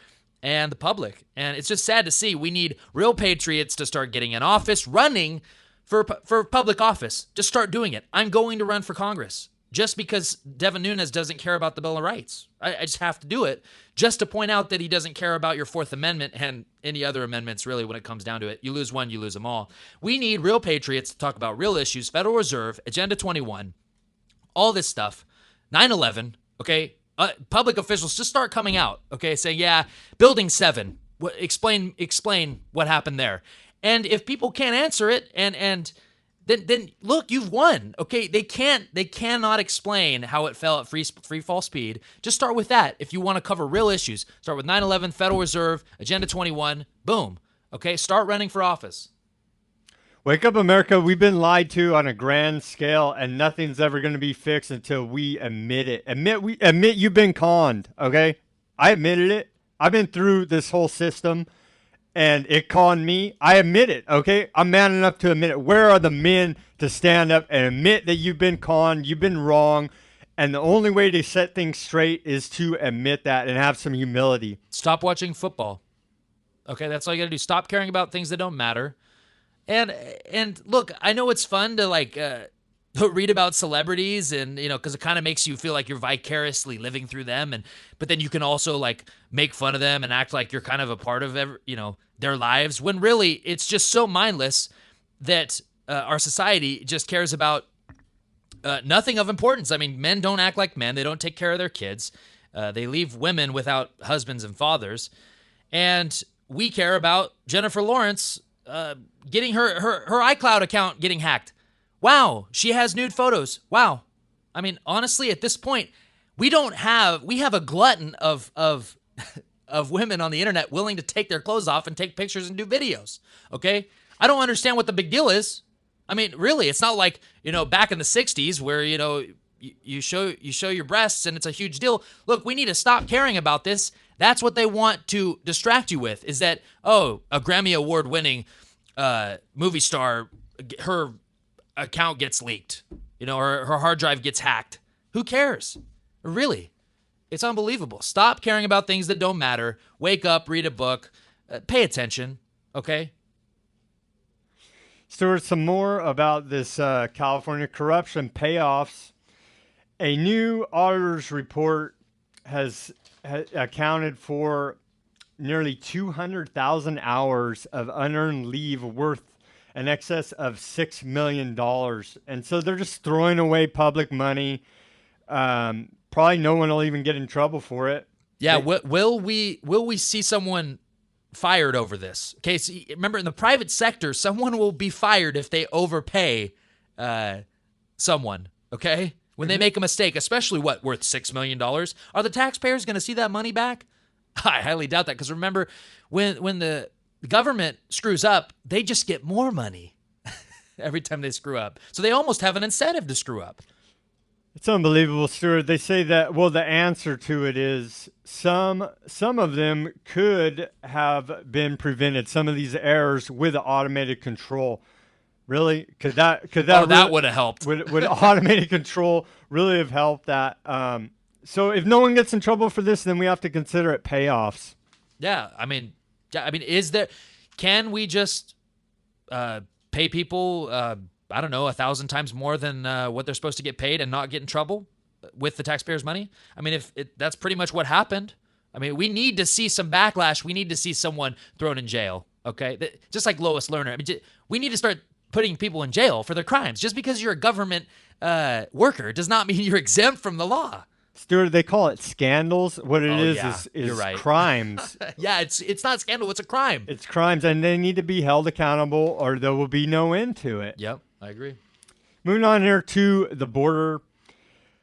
and the public. And it's just sad to see. We need real patriots to start getting in office, running for public office. Just start doing it. I'm going to run for Congress just because Devin Nunes doesn't care about the Bill of Rights. I just have to do it just to point out that he doesn't care about your Fourth Amendment and any other amendments, really, when it comes down to it. You lose one, you lose them all. We need real patriots to talk about real issues, Federal Reserve, Agenda 21, all this stuff, 9/11, okay? Public officials just start coming out, okay, saying, yeah, Building 7, explain what happened there. And if people can't answer it, and then look, you've won. Okay, they cannot explain how it fell at free fall speed. Just start with that. If you want to cover real issues, start with 9/11, Federal Reserve, Agenda 21. Boom. Okay, start running for office. Wake up, America. We've been lied to on a grand scale, and nothing's ever going to be fixed until we admit it. Admit you've been conned. Okay, I admitted it. I've been through this whole system, and it conned me. I admit it, okay? I'm man enough to admit it. Where are the men to stand up and admit that you've been conned, you've been wrong, and the only way to set things straight is to admit that and have some humility. Stop watching football. Okay, that's all you got to do. Stop caring about things that don't matter. And look, I know it's fun to read about celebrities, and because it kind of makes you feel like you're vicariously living through them, but then you can also make fun of them and act like you're kind of a part of their lives, when really it's just so mindless that our society just cares about nothing of importance. I mean, men don't act like men. They don't take care of their kids. They leave women without husbands and fathers. And we care about Jennifer Lawrence getting her iCloud account getting hacked. Wow, she has nude photos. Wow. I mean, honestly, at this point, we have a glutton of of women on the internet willing to take their clothes off and take pictures and do videos. Okay? I don't understand what the big deal is. I mean, really, it's not like, back in the 60s where, you show your breasts and it's a huge deal. Look, we need to stop caring about this. That's what they want to distract you with, is that, a Grammy Award winning movie star, her account gets leaked, or her hard drive gets hacked. Who cares? Really? It's unbelievable. Stop caring about things that don't matter. Wake up, read a book, pay attention, okay? Stuart, some more about this California corruption payoffs. A new auditor's report has accounted for nearly 200,000 hours of unearned leave worth in excess of $6 million. And so they're just throwing away public money. Probably no one will even get in trouble for it. Yeah, will we see someone fired over this? Okay, so remember, in the private sector, someone will be fired if they overpay someone, okay? When they make a mistake, especially worth $6 million, are the taxpayers going to see that money back? I highly doubt that, because remember, when the government screws up, they just get more money every time they screw up. So they almost have an incentive to screw up. It's unbelievable, Stuart. They say that, the answer to it is some of them could have been prevented, some of these errors, with automated control. Really? Could that would have helped. Would automated control really have helped that? So if no one gets in trouble for this, then we have to consider it payoffs. Yeah, I mean, can we just pay people, I don't know, 1,000 times more than what they're supposed to get paid and not get in trouble with the taxpayers' money? I mean, that's pretty much what happened. I mean, we need to see some backlash. We need to see someone thrown in jail, okay? Just like Lois Lerner. I mean, we need to start putting people in jail for their crimes. Just because you're a government worker does not mean you're exempt from the law. Stuart, they call it scandals. What it is you're right. Crimes. Yeah, it's not scandal. It's a crime. It's crimes, and they need to be held accountable, or there will be no end to it. Yep, I agree. Moving on here to the border.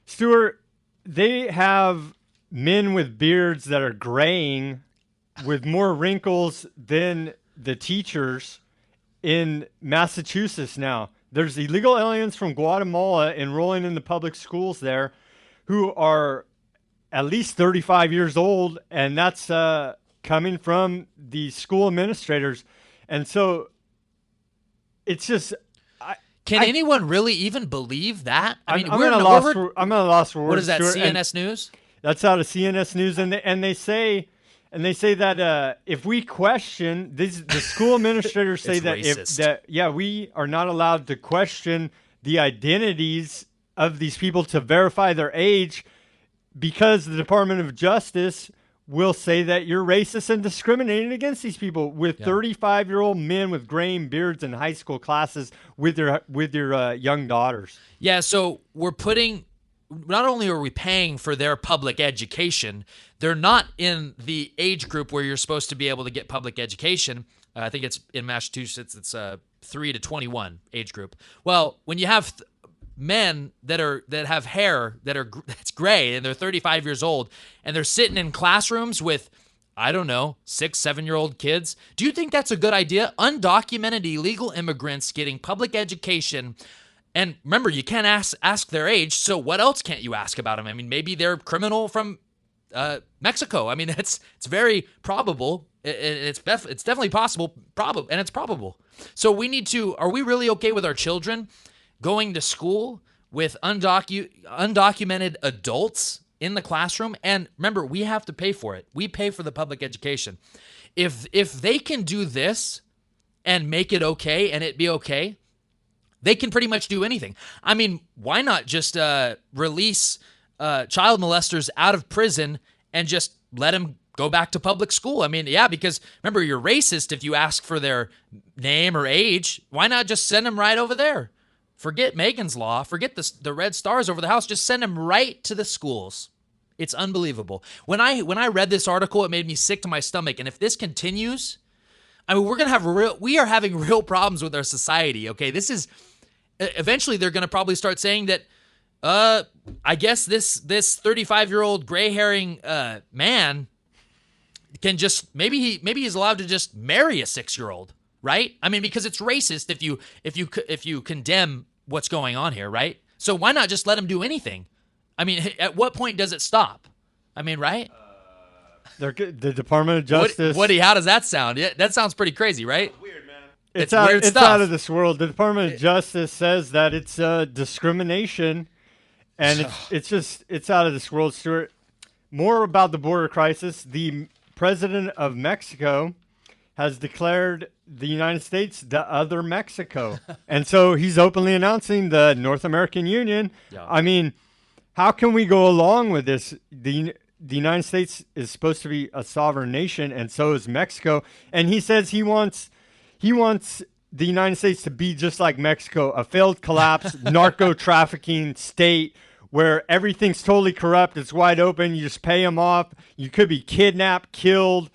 Stuart, they have men with beards that are graying with more wrinkles than the teachers in Massachusetts now. There's illegal aliens from Guatemala enrolling in the public schools there who are at least 35 years old, and that's coming from the school administrators. And so it's just... Can anyone really even believe that? I mean, I'm at a loss for words. What is that, Stuart, CNS News? That's out of CNS News, and they say that if we question the school administrators say that we are not allowed to question the identities of these people to verify their age, because the Department of Justice will say that you're racist and discriminating against these people with 35-year-old men with graying beards in high school classes with your young daughters. Yeah, so we're putting, not only are we paying for their public education, they're not in the age group where you're supposed to be able to get public education. I think it's in Massachusetts, it's 3 to 21 age group. Well, when you have men that have hair that's gray and they're 35 years old and they're sitting in classrooms with, I don't know, 6-7-year-old kids, do you think that's a good idea? Undocumented illegal immigrants getting public education. And remember, you can't ask their age, so what else can't you ask about them? I mean, maybe they're criminal from Mexico. I mean, it's very probable. It's definitely possible, and it's probable. So are we really okay with our children going to school with undocumented adults in the classroom? And remember, we have to pay for it. We pay for the public education. If they can do this and make it okay and it be okay, they can pretty much do anything. I mean, why not just release child molesters out of prison and just let them go back to public school? I mean, yeah, because remember, you're racist if you ask for their name or age. Why not just send them right over there? Forget Megan's Law. Forget the red stars over the house. Just send them right to the schools. It's unbelievable. When I read this article, it made me sick to my stomach. And if this continues, I mean, we are having real problems with our society. Okay, this is eventually they're going to probably start saying that. I guess this 35-year-old gray herring man can just maybe he's allowed to just marry a 6-year-old, right? I mean, because it's racist if you condemn what's going on here, right? So why not just let him do anything? I mean, at what point does it stop? I mean, right? The Department of Justice. Woody, how does that sound? Yeah, that sounds pretty crazy, right? Weird, man. It's weird stuff. out of this world. The Department of Justice says that it's discrimination, and it's out of this world, Stuart. More about the border crisis. The president of Mexico has declared the United States the other Mexico. And so he's openly announcing the North American Union. Yeah. I mean, how can we go along with this? The United States is supposed to be a sovereign nation, and so is Mexico. And he says he wants the United States to be just like Mexico, a failed collapse, narco-trafficking state where everything's totally corrupt. It's wide open. You just pay them off. You could be kidnapped, killed.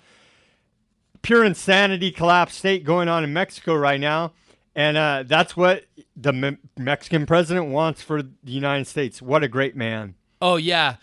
Pure insanity, collapse state going on in Mexico right now. And that's what the Mexican president wants for the United States. What a great man. Oh, yeah.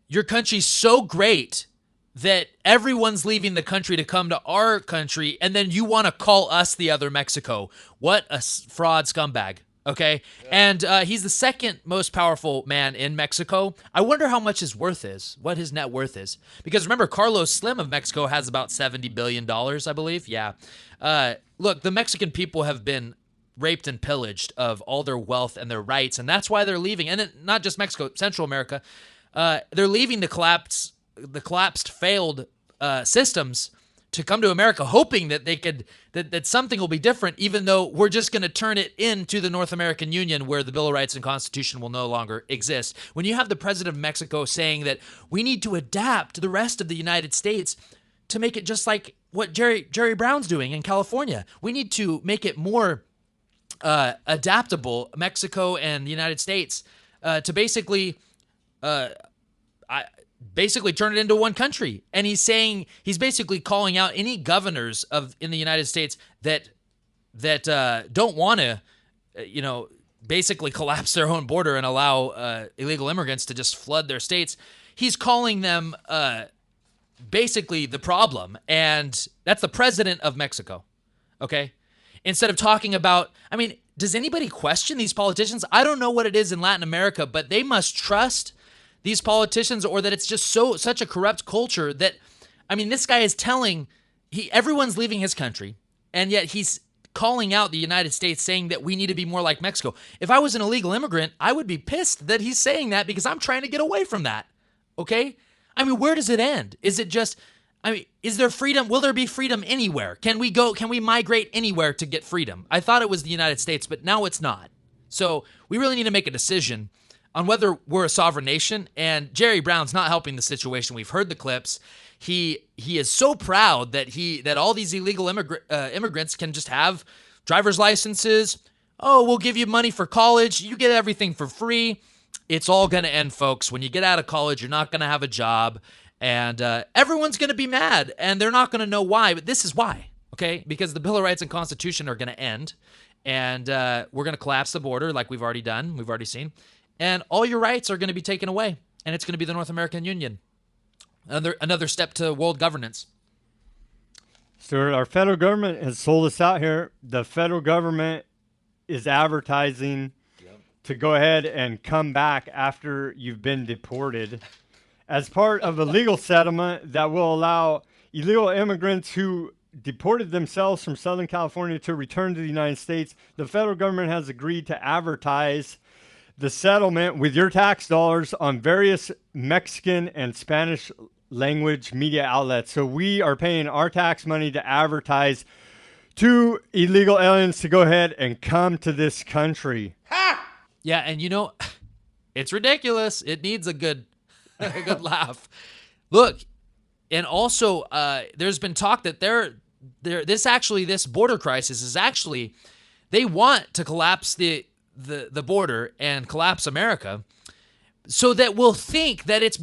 Your country's so great that everyone's leaving the country to come to our country, and then you want to call us the other Mexico. What a fraud scumbag. Okay, yeah. And he's the second most powerful man in Mexico. I wonder how much his worth is, what his net worth is. Because remember, Carlos Slim of Mexico has about $70 billion, I believe. Yeah. Look, the Mexican people have been raped and pillaged of all their wealth and their rights, and that's why they're leaving. And not just Mexico, Central America. They're leaving the collapsed, failed systems to come to America, hoping that they could that something will be different, even though we're just going to turn it into the North American Union, where the Bill of Rights and Constitution will no longer exist. When you have the president of Mexico saying that we need to adapt to the rest of the United States to make it just like what Jerry Brown's doing in California, we need to make it more adaptable, Mexico and the United States, to basically turn it into one country. And he's basically calling out any governors in the United States that don't want to, basically collapse their own border and allow illegal immigrants to just flood their states. He's calling them basically the problem, and that's the president of Mexico. Okay, instead of talking about, I mean, does anybody question these politicians? I don't know what it is in Latin America, but they must trust these politicians, or that it's just such a corrupt culture that, I mean, this guy is telling everyone's leaving his country, and yet he's calling out the United States, saying that we need to be more like Mexico. If I was an illegal immigrant, I would be pissed that he's saying that, because I'm trying to get away from that. Okay? I mean, where does it end? Is it just, I mean, is there freedom? Will there be freedom anywhere? Can we migrate anywhere to get freedom? I thought it was the United States, but now it's not. So we really need to make a decision on whether we're a sovereign nation, and Jerry Brown's not helping the situation. We've heard the clips. He is so proud that all these illegal immigrants can just have driver's licenses. Oh, we'll give you money for college. You get everything for free. It's all going to end, folks. When you get out of college, you're not going to have a job, and everyone's going to be mad, and they're not going to know why, but this is why, okay? Because the Bill of Rights and Constitution are going to end, and we're going to collapse the border like we've already done, we've already seen. And all your rights are going to be taken away, and it's going to be the North American Union. Another step to world governance. Stuart, our federal government has sold us out here. The federal government is advertising to go ahead and come back after you've been deported as part of a legal settlement that will allow illegal immigrants who deported themselves from Southern California to return to the United States. The federal government has agreed to advertise the settlement with your tax dollars on various Mexican and Spanish language media outlets. So we are paying our tax money to advertise to illegal aliens to go ahead and come to this country. Ha! Yeah, and it's ridiculous. It needs a good laugh. Look, and also there's been talk that this border crisis is actually, they want to collapse the border and collapse America so that we'll think that it's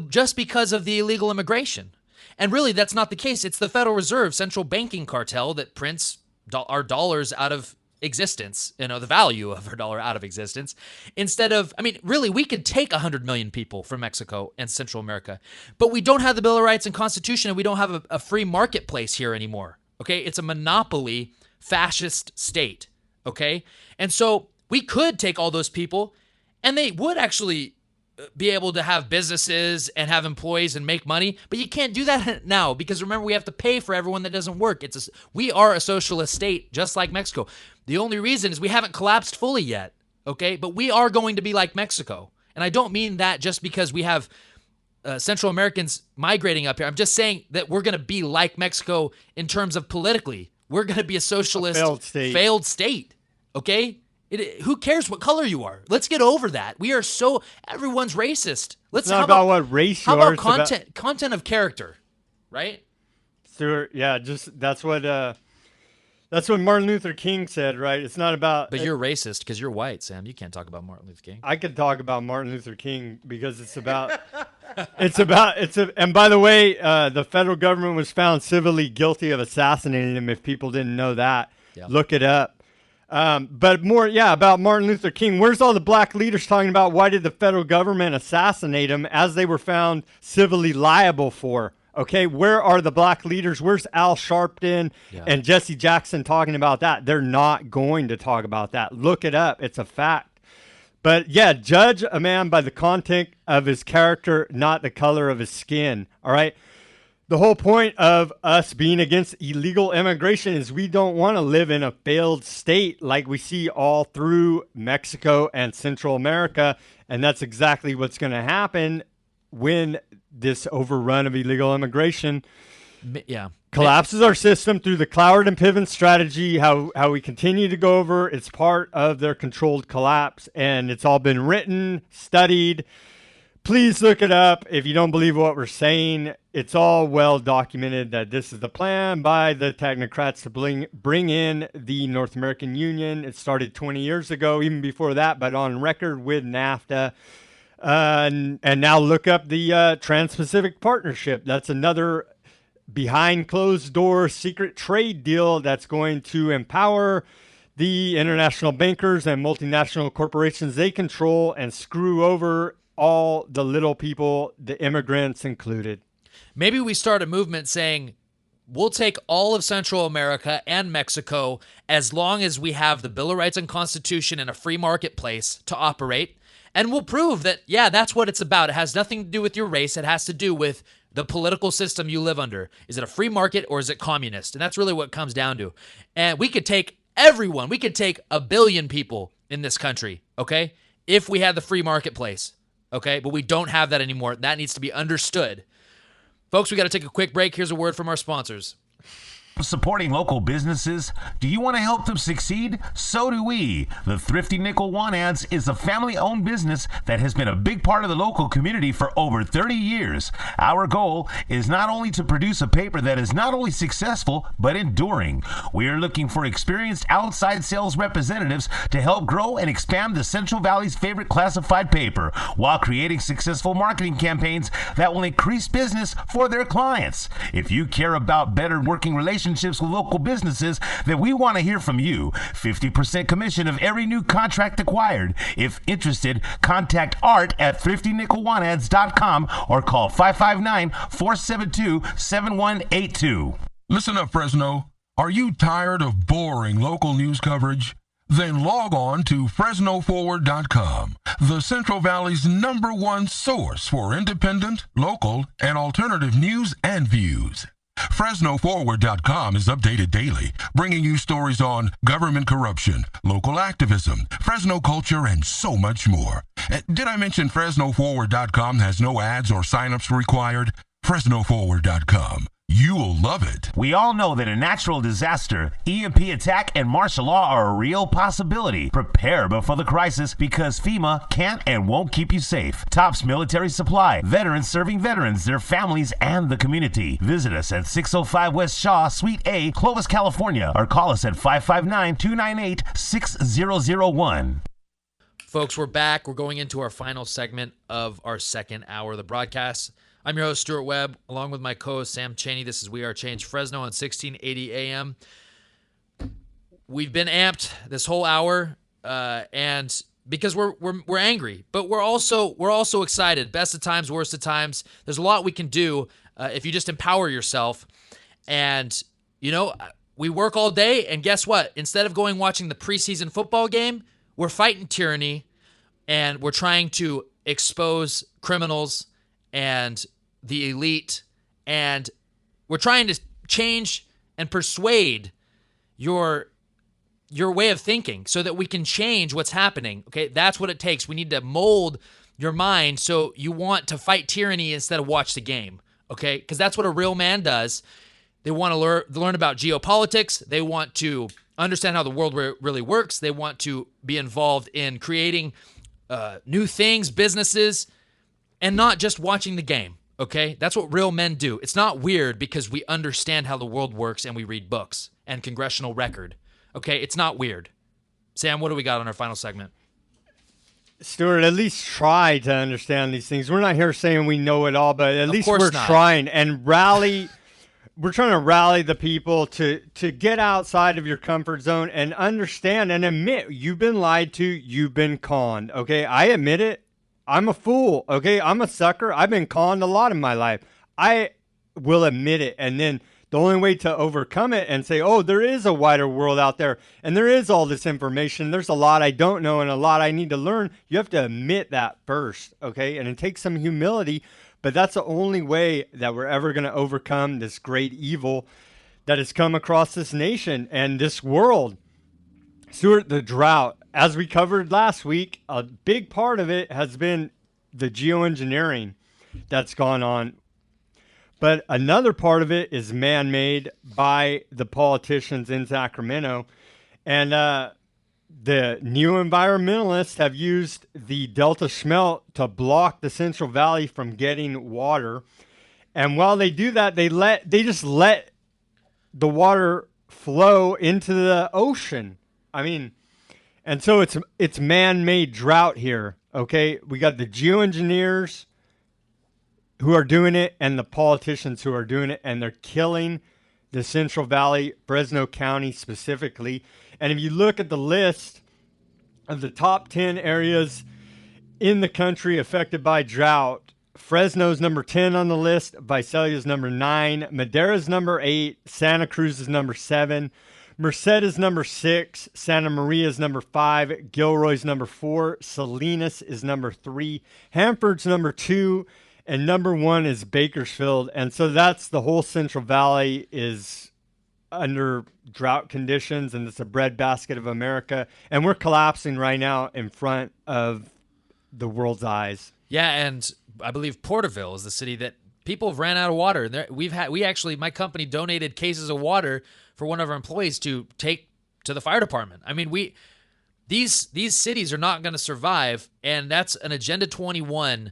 just because of the illegal immigration. And really, that's not the case. It's the Federal Reserve central banking cartel that prints our dollars out of existence, the value of our dollar out of existence, instead of, really, we could take 100 million people from Mexico and Central America, but we don't have the Bill of Rights and Constitution, and we don't have a free marketplace here anymore, okay? It's a monopoly fascist state, okay? And so we could take all those people, and they would actually be able to have businesses and have employees and make money, but you can't do that now because remember, we have to pay for everyone that doesn't work. We are a socialist state, just like Mexico. The only reason is we haven't collapsed fully yet, okay? But we are going to be like Mexico. And I don't mean that just because we have Central Americans migrating up here. I'm just saying that we're going to be like Mexico in terms of politically. We're going to be a socialist failed state, okay? Who cares what color you are? Let's get over that. Everyone's racist. It's not about what race you are. How about content of character, right? Stuart, yeah, that's what Martin Luther King said, right? It's not about. But you're racist because you're white, Sam. You can't talk about Martin Luther King. I could talk about Martin Luther King because it's about. And by the way, the federal government was found civilly guilty of assassinating him. If people didn't know that, Look it up. But more, about Martin Luther King. Where's all the black leaders talking about why did the federal government assassinate him as they were found civilly liable for? Okay, where are the black leaders? Where's Al Sharpton and Jesse Jackson talking about that? They're not going to talk about that. Look it up. It's a fact. But judge a man by the content of his character, not the color of his skin. All right. The whole point of us being against illegal immigration is we don't want to live in a failed state like we see all through Mexico and Central America. And that's exactly what's going to happen when this overrun of illegal immigration collapses our system through the Cloward and Piven strategy, how we continue to go over. It's part of their controlled collapse, and it's all been written, studied. Please look it up. If you don't believe what we're saying, it's all well documented that this is the plan by the technocrats to bring in the North American Union. It started 20 years ago, even before that, but on record with NAFTA. And now look up the Trans-Pacific Partnership. That's another behind closed door secret trade deal that's going to empower the international bankers and multinational corporations they control and screw over all the little people, the immigrants included. Maybe we start a movement saying we'll take all of Central America and Mexico as long as we have the Bill of Rights and Constitution and a free marketplace to operate. And we'll prove that, that's what it's about. It has nothing to do with your race. It has to do with the political system you live under. Is it a free market or is it communist? And that's really what it comes down to. And we could take everyone. We could take 1 billion people in this country, okay, if we had the free marketplace. Okay, but we don't have that anymore. That needs to be understood. Folks, we got to take a quick break. Here's a word from our sponsors. Supporting local businesses? Do you want to help them succeed? So do we. The Thrifty Nickel Want Ads is a family-owned business that has been a big part of the local community for over 30 years. Our goal is not only to produce a paper that is not only successful, but enduring. We are looking for experienced outside sales representatives to help grow and expand the Central Valley's favorite classified paper while creating successful marketing campaigns that will increase business for their clients. If you care about better working relationships with local businesses, then we want to hear from you. 50% commission of every new contract acquired. If interested, contact Art at thriftynickelwantads.com or call 559-472-7182. Listen up, Fresno. Are you tired of boring local news coverage? Then log on to FresnoForward.com, the Central Valley's #1 source for independent, local, and alternative news and views. FresnoForward.com is updated daily, bringing you stories on government corruption, local activism, Fresno culture, and so much more. Did I mention FresnoForward.com has no ads or signups required? FresnoForward.com. You'll love it. We all know that a natural disaster, EMP attack, and martial law are a real possibility. Prepare before the crisis because FEMA can't and won't keep you safe. Tops Military Supply. Veterans serving veterans, their families, and the community. Visit us at 605 West Shaw, Suite A, Clovis, California, or call us at 559-298-6001. folks, we're back. We're going into our final segment of our second hour of the broadcast. I'm your host, Stuart Webb, along with my co-host, Sam Chaney. This is We Are Change Fresno on 1680 AM. We've been amped this whole hour, and because we're angry, but we're also excited. Best of times, worst of times. There's a lot we can do if you just empower yourself. And we work all day, and guess what? Instead of watching the preseason football game, we're fighting tyranny, and we're trying to expose criminals and the elite, and we're trying to change and persuade your way of thinking so that we can change what's happening. Okay, that's what it takes. We need to mold your mind so you want to fight tyranny instead of watch the game. Okay, because that's what a real man does. They want to learn about geopolitics. They want to understand how the world really works. They want to be involved in creating new things, businesses, and not just watching the game. Okay, that's what real men do. It's not weird because we understand how the world works and we read books and congressional record. Okay, it's not weird. Sam, what do we got on our final segment? Stuart, at least try to understand these things. We're not here saying we know it all, but at least we're trying and rally. We're trying to rally the people to get outside of your comfort zone and understand and admit you've been lied to, you've been conned. Okay, I admit it. I'm a fool. Okay, I'm a sucker. I've been conned a lot in my life. I will admit it, and then the only way to overcome it and say, oh, there is a wider world out there, and there is all this information. There's a lot I don't know and a lot I need to learn. You have to admit that first, okay? And it takes some humility, but that's the only way that we're ever going to overcome this great evil that has come across this nation and this world. Stuart, the drought, as we covered last week, a big part of it has been the geoengineering that's gone on. But another part of it is man-made by the politicians in Sacramento. And the neo-environmentalists have used the Delta Schmelt to block the Central Valley from getting water. And while they do that, they just let the water flow into the ocean. I mean, and so it's man-made drought here, okay? We got the geoengineers who are doing it and the politicians who are doing it, and they're killing the Central Valley, Fresno County specifically. And if you look at the list of the top 10 areas in the country affected by drought, Fresno's number 10 on the list, Visalia's number 9, Madera's number 8, Santa Cruz is number 7, Merced is number 6, Santa Maria is number 5, Gilroy's number 4, Salinas is number 3, Hanford's number 2, and number 1 is Bakersfield. And so that's the whole Central Valley is under drought conditions, and it's a breadbasket of America. And we're collapsing right now in front of the world's eyes. Yeah, and I believe Porterville is the city that people have ran out of water. My company donated cases of water for one of our employees to take to the fire department. I mean, these cities are not going to survive, and that's an Agenda 21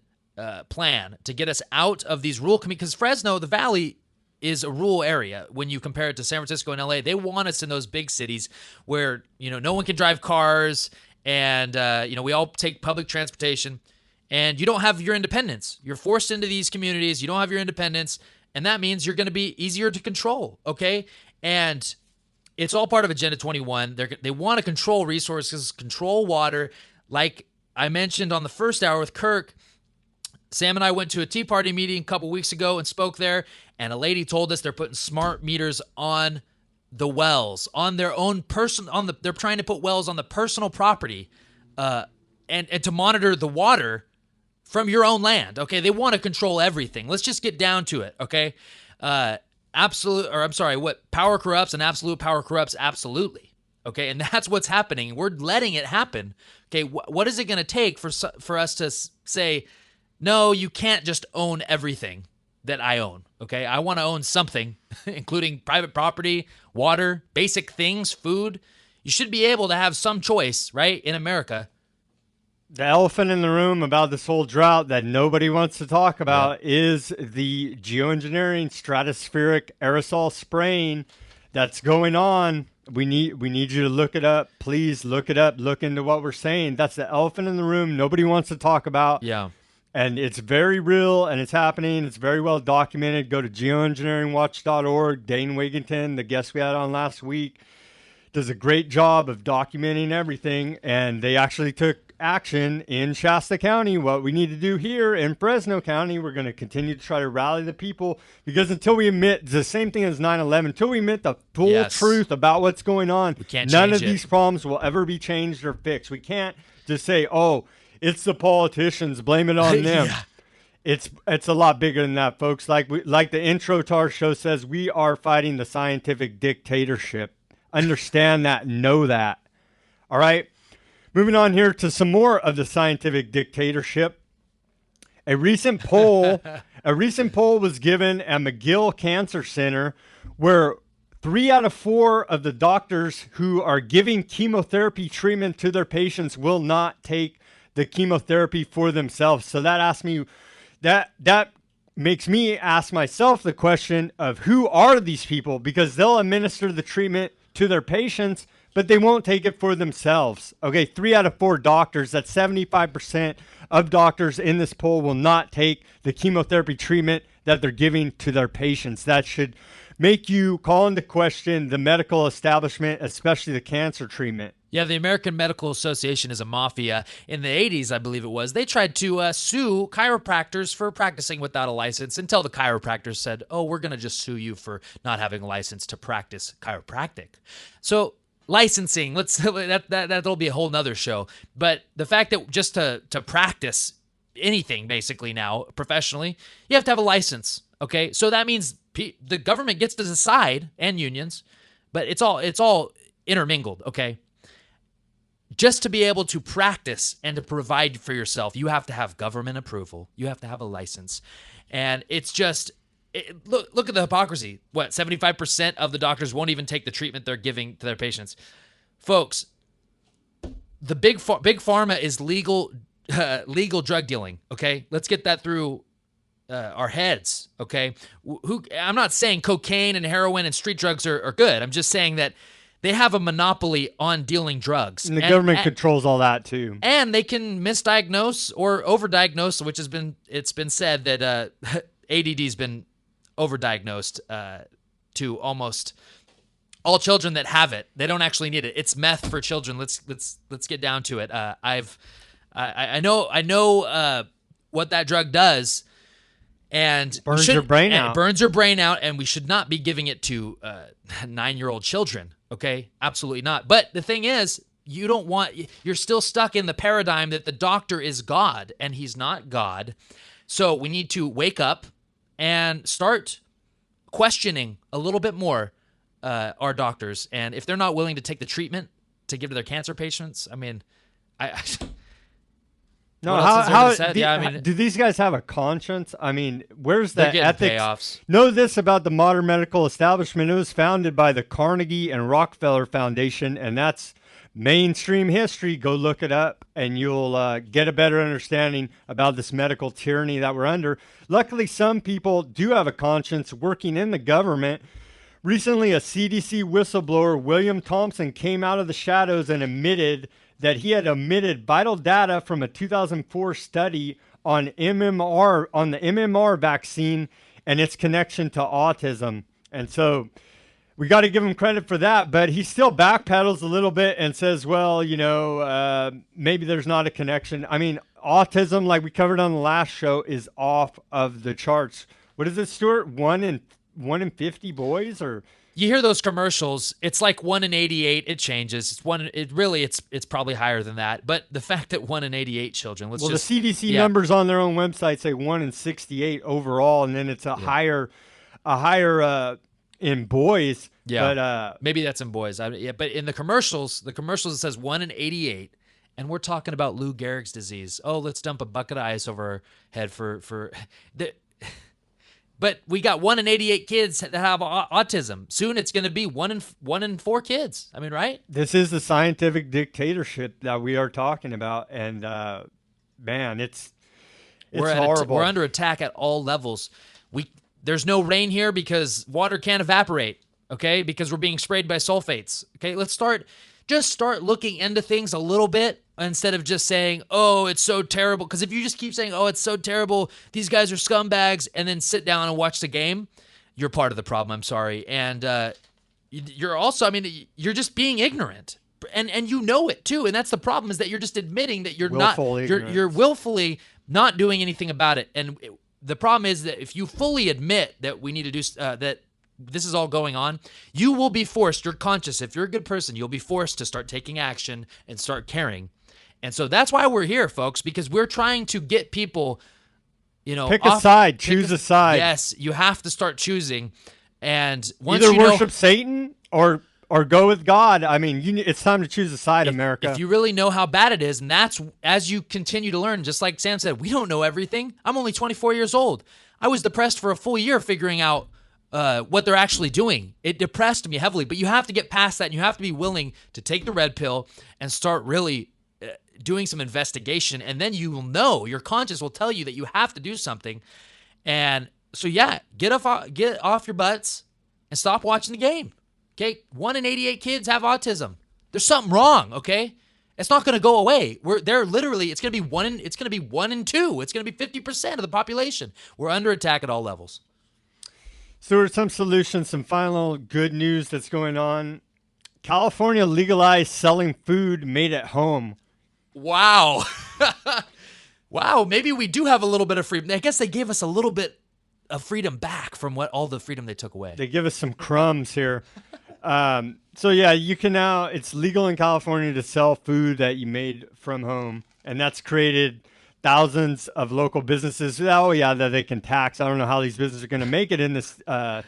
plan to get us out of these rural communities. Because Fresno, the Valley, is a rural area when you compare it to San Francisco and LA. They want us in those big cities where no one can drive cars, and we all take public transportation, and you don't have your independence. You're forced into these communities. You don't have your independence, and that means you're going to be easier to control. Okay, and it's all part of Agenda 21. They want to control resources, control water. Like I mentioned on the first hour with Kirk, Sam and I went to a Tea Party meeting a couple weeks ago and spoke there, and a lady told us they're putting smart meters on the wells, on their own they're trying to put wells on the personal property, and to monitor the water from your own land. Okay, they want to control everything. Let's just get down to it. Okay, what power corrupts and absolute power corrupts absolutely. Okay, and that's what's happening. We're letting it happen. Okay, what is it going to take for us to say, no, you can't just own everything that I own, okay? I want to own something, including private property, water, basic things, food. You should be able to have some choice, right, in America. The elephant in the room about this whole drought that nobody wants to talk about is the geoengineering, stratospheric aerosol spraying that's going on We need you to look it up. Please look it up. Look into what we're saying. That's the elephant in the room. Nobody wants to talk about. Yeah. And it's very real, and it's happening. It's very well documented. Go to geoengineeringwatch.org. Dane Wigington, the guest we had on last week, does a great job of documenting everything. And they actually took action in Shasta County. What we need to do here in Fresno County, we're going to continue to try to rally the people, because until we admit the same thing as 9/11, until we admit the full Yes. truth about what's going on, We can't none change of it. these problems will ever be changed or fixed. We can't just say, oh, it's the politicians, blame it on them. Yeah. It's a lot bigger than that, folks. Like the intro to our show says, we are fighting the scientific dictatorship. Understand that, know that. All right. Moving on here to some more of the scientific dictatorship. A recent poll was given at McGill Cancer Center, where 3 out of 4 of the doctors who are giving chemotherapy treatment to their patients will not take the chemotherapy for themselves. So that makes me ask myself the question of, who are these people? Because they'll administer the treatment to their patients, but they won't take it for themselves. Okay, 3 out of 4 doctors, that's 75% of doctors in this poll, will not take the chemotherapy treatment that they're giving to their patients. That should make you call into question the medical establishment, especially the cancer treatment. Yeah, the American Medical Association is a mafia. In the 80s, I believe it was, they tried to sue chiropractors for practicing without a license, until the chiropractors said, oh, we're going to just sue you for not having a license to practice chiropractic. So licensing, that'll be a whole nother show. But the fact that just to practice anything basically now professionally, you have to have a license. Okay, so that means the government gets to decide, and unions, but it's all intermingled. Okay. Just to be able to practice and to provide for yourself, you have to have government approval. You have to have a license. And it's just, look at the hypocrisy. What, 75% of the doctors won't even take the treatment they're giving to their patients. Folks, the big pharma is legal drug dealing, okay? Let's get that through our heads, okay? I'm not saying cocaine and heroin and street drugs are good. I'm just saying that they have a monopoly on dealing drugs. And the government controls all that too. And they can misdiagnose or overdiagnose, which it's been said that ADD's been overdiagnosed to almost all children that have it. They don't actually need it. It's meth for children. Let's get down to it. I know what that drug does. And burns your brain out. It burns your brain out, and we should not be giving it to 9-year-old children. Okay, absolutely not. But the thing is, you're still stuck in the paradigm that the doctor is God, and he's not God. So we need to wake up and start questioning a little bit more our doctors. And if they're not willing to take the treatment to give to their cancer patients, I mean, No, do these guys have a conscience? I mean, where's the ethics? Payoffs. Know this about the modern medical establishment. It was founded by the Carnegie and Rockefeller Foundation, and that's mainstream history. Go look it up, and you'll get a better understanding about this medical tyranny that we're under. Luckily, some people do have a conscience working in the government. Recently, a CDC whistleblower, William Thompson, came out of the shadows and admitted that he had omitted vital data from a 2004 study on the MMR vaccine and its connection to autism. And so we got to give him credit for that, but he still backpedals a little bit and says, well, maybe there's not a connection. I mean, autism, like we covered on the last show, is off of the charts. What is it, Stuart? 1 in 50 boys, or... You hear those commercials, it's like 1 in 88, it changes. It's probably higher than that. But the fact that 1 in 88 children, the CDC numbers on their own website say 1 in 68 overall, and then it's a higher in boys. Yeah, but maybe that's in boys. But in the commercials it says 1 in 88, and we're talking about Lou Gehrig's disease. Oh, let's dump a bucket of ice over our head for But we got 1 in 88 kids that have autism. Soon it's going to be 1 in 4 kids. I mean, right? This is the scientific dictatorship that we are talking about, and man, it's horrible. We're under attack at all levels. There's no rain here because water can't evaporate. okay? Because we're being sprayed by sulfates. Okay, just start looking into things a little bit instead of just saying, oh, it's so terrible. Because if you just keep saying, oh, it's so terrible, these guys are scumbags, and then sit down and watch the game, you're part of the problem. I'm sorry. And you're also, you're just being ignorant. And you know it too. And that's the problem, is that you're just admitting that you're you're willfully not doing anything about it. And the problem is that if you fully admit that we need to do that, this is all going on, you will be forced, you're conscious, if you're a good person, you'll be forced to start taking action and start caring. And so that's why we're here, folks, because we're trying to get people, pick a side, choose a side. Yes, you have to start choosing. And once either you worship Satan or go with God. It's time to choose a side, America. If you really know how bad it is, and that's as you continue to learn, just like Sam said, we don't know everything. I'm only 24 years old. I was depressed for a full year figuring out what they're actually doing. It depressed me heavily, but you have to get past that, and you have to be willing to take the red pill and start really doing some investigation, and then you will know, your conscience will tell you that you have to do something. And so, yeah, get off your butts and stop watching the game. Okay, 1 in 88 kids have autism. There's something wrong. Okay, it's not going to go away. It's going to be 1 in 2. It's going to be 50% of the population. We're under attack at all levels. So there's some solutions, some final good news that's going on. California legalized selling food made at home. Wow. Wow, maybe we do have a little bit of freedom. I guess they gave us a little bit of freedom back from all the freedom they took away. They give us some crumbs here. So yeah, you can now, it's legal in California to sell food that you made from home. And that's created thousands of local businesses that they can tax. I don't know how these businesses are going to make it in this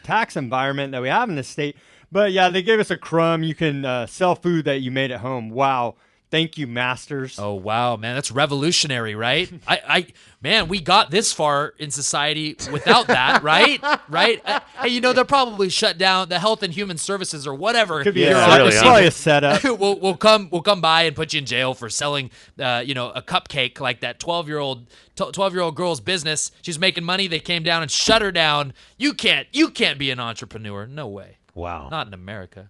tax environment that we have in this state. But yeah, they gave us a crumb. You can sell food that you made at home. Wow. Thank you, masters. Oh, wow, man. That's revolutionary, right? Man, we got this far in society without that, right? Right? Hey, they'll probably shut down the Health and Human Services or whatever. Could be probably a setup. we'll come by and put you in jail for selling, a cupcake like that 12-year-old girl's business. She's making money. They came down and shut her down. You can't be an entrepreneur. No way. Wow. Not in America.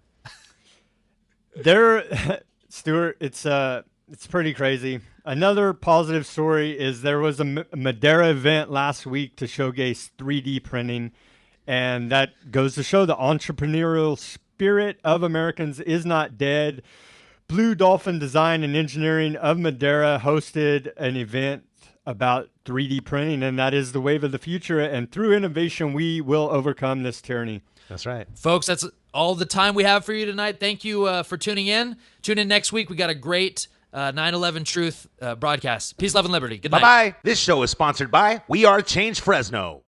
Stuart, it's pretty crazy. Another positive story is there was a Madeira event last week to showcase 3D printing, and that goes to show the entrepreneurial spirit of Americans is not dead. Blue Dolphin Design and Engineering of Madeira hosted an event about 3D printing, and that is the wave of the future, and through innovation, we will overcome this tyranny. That's right. Folks, that's all the time we have for you tonight. Thank you for tuning in. Tune in next week. We got a great 9/11 Truth broadcast. Peace, love, and liberty. Good night. Bye-bye. This show is sponsored by We Are Change Fresno.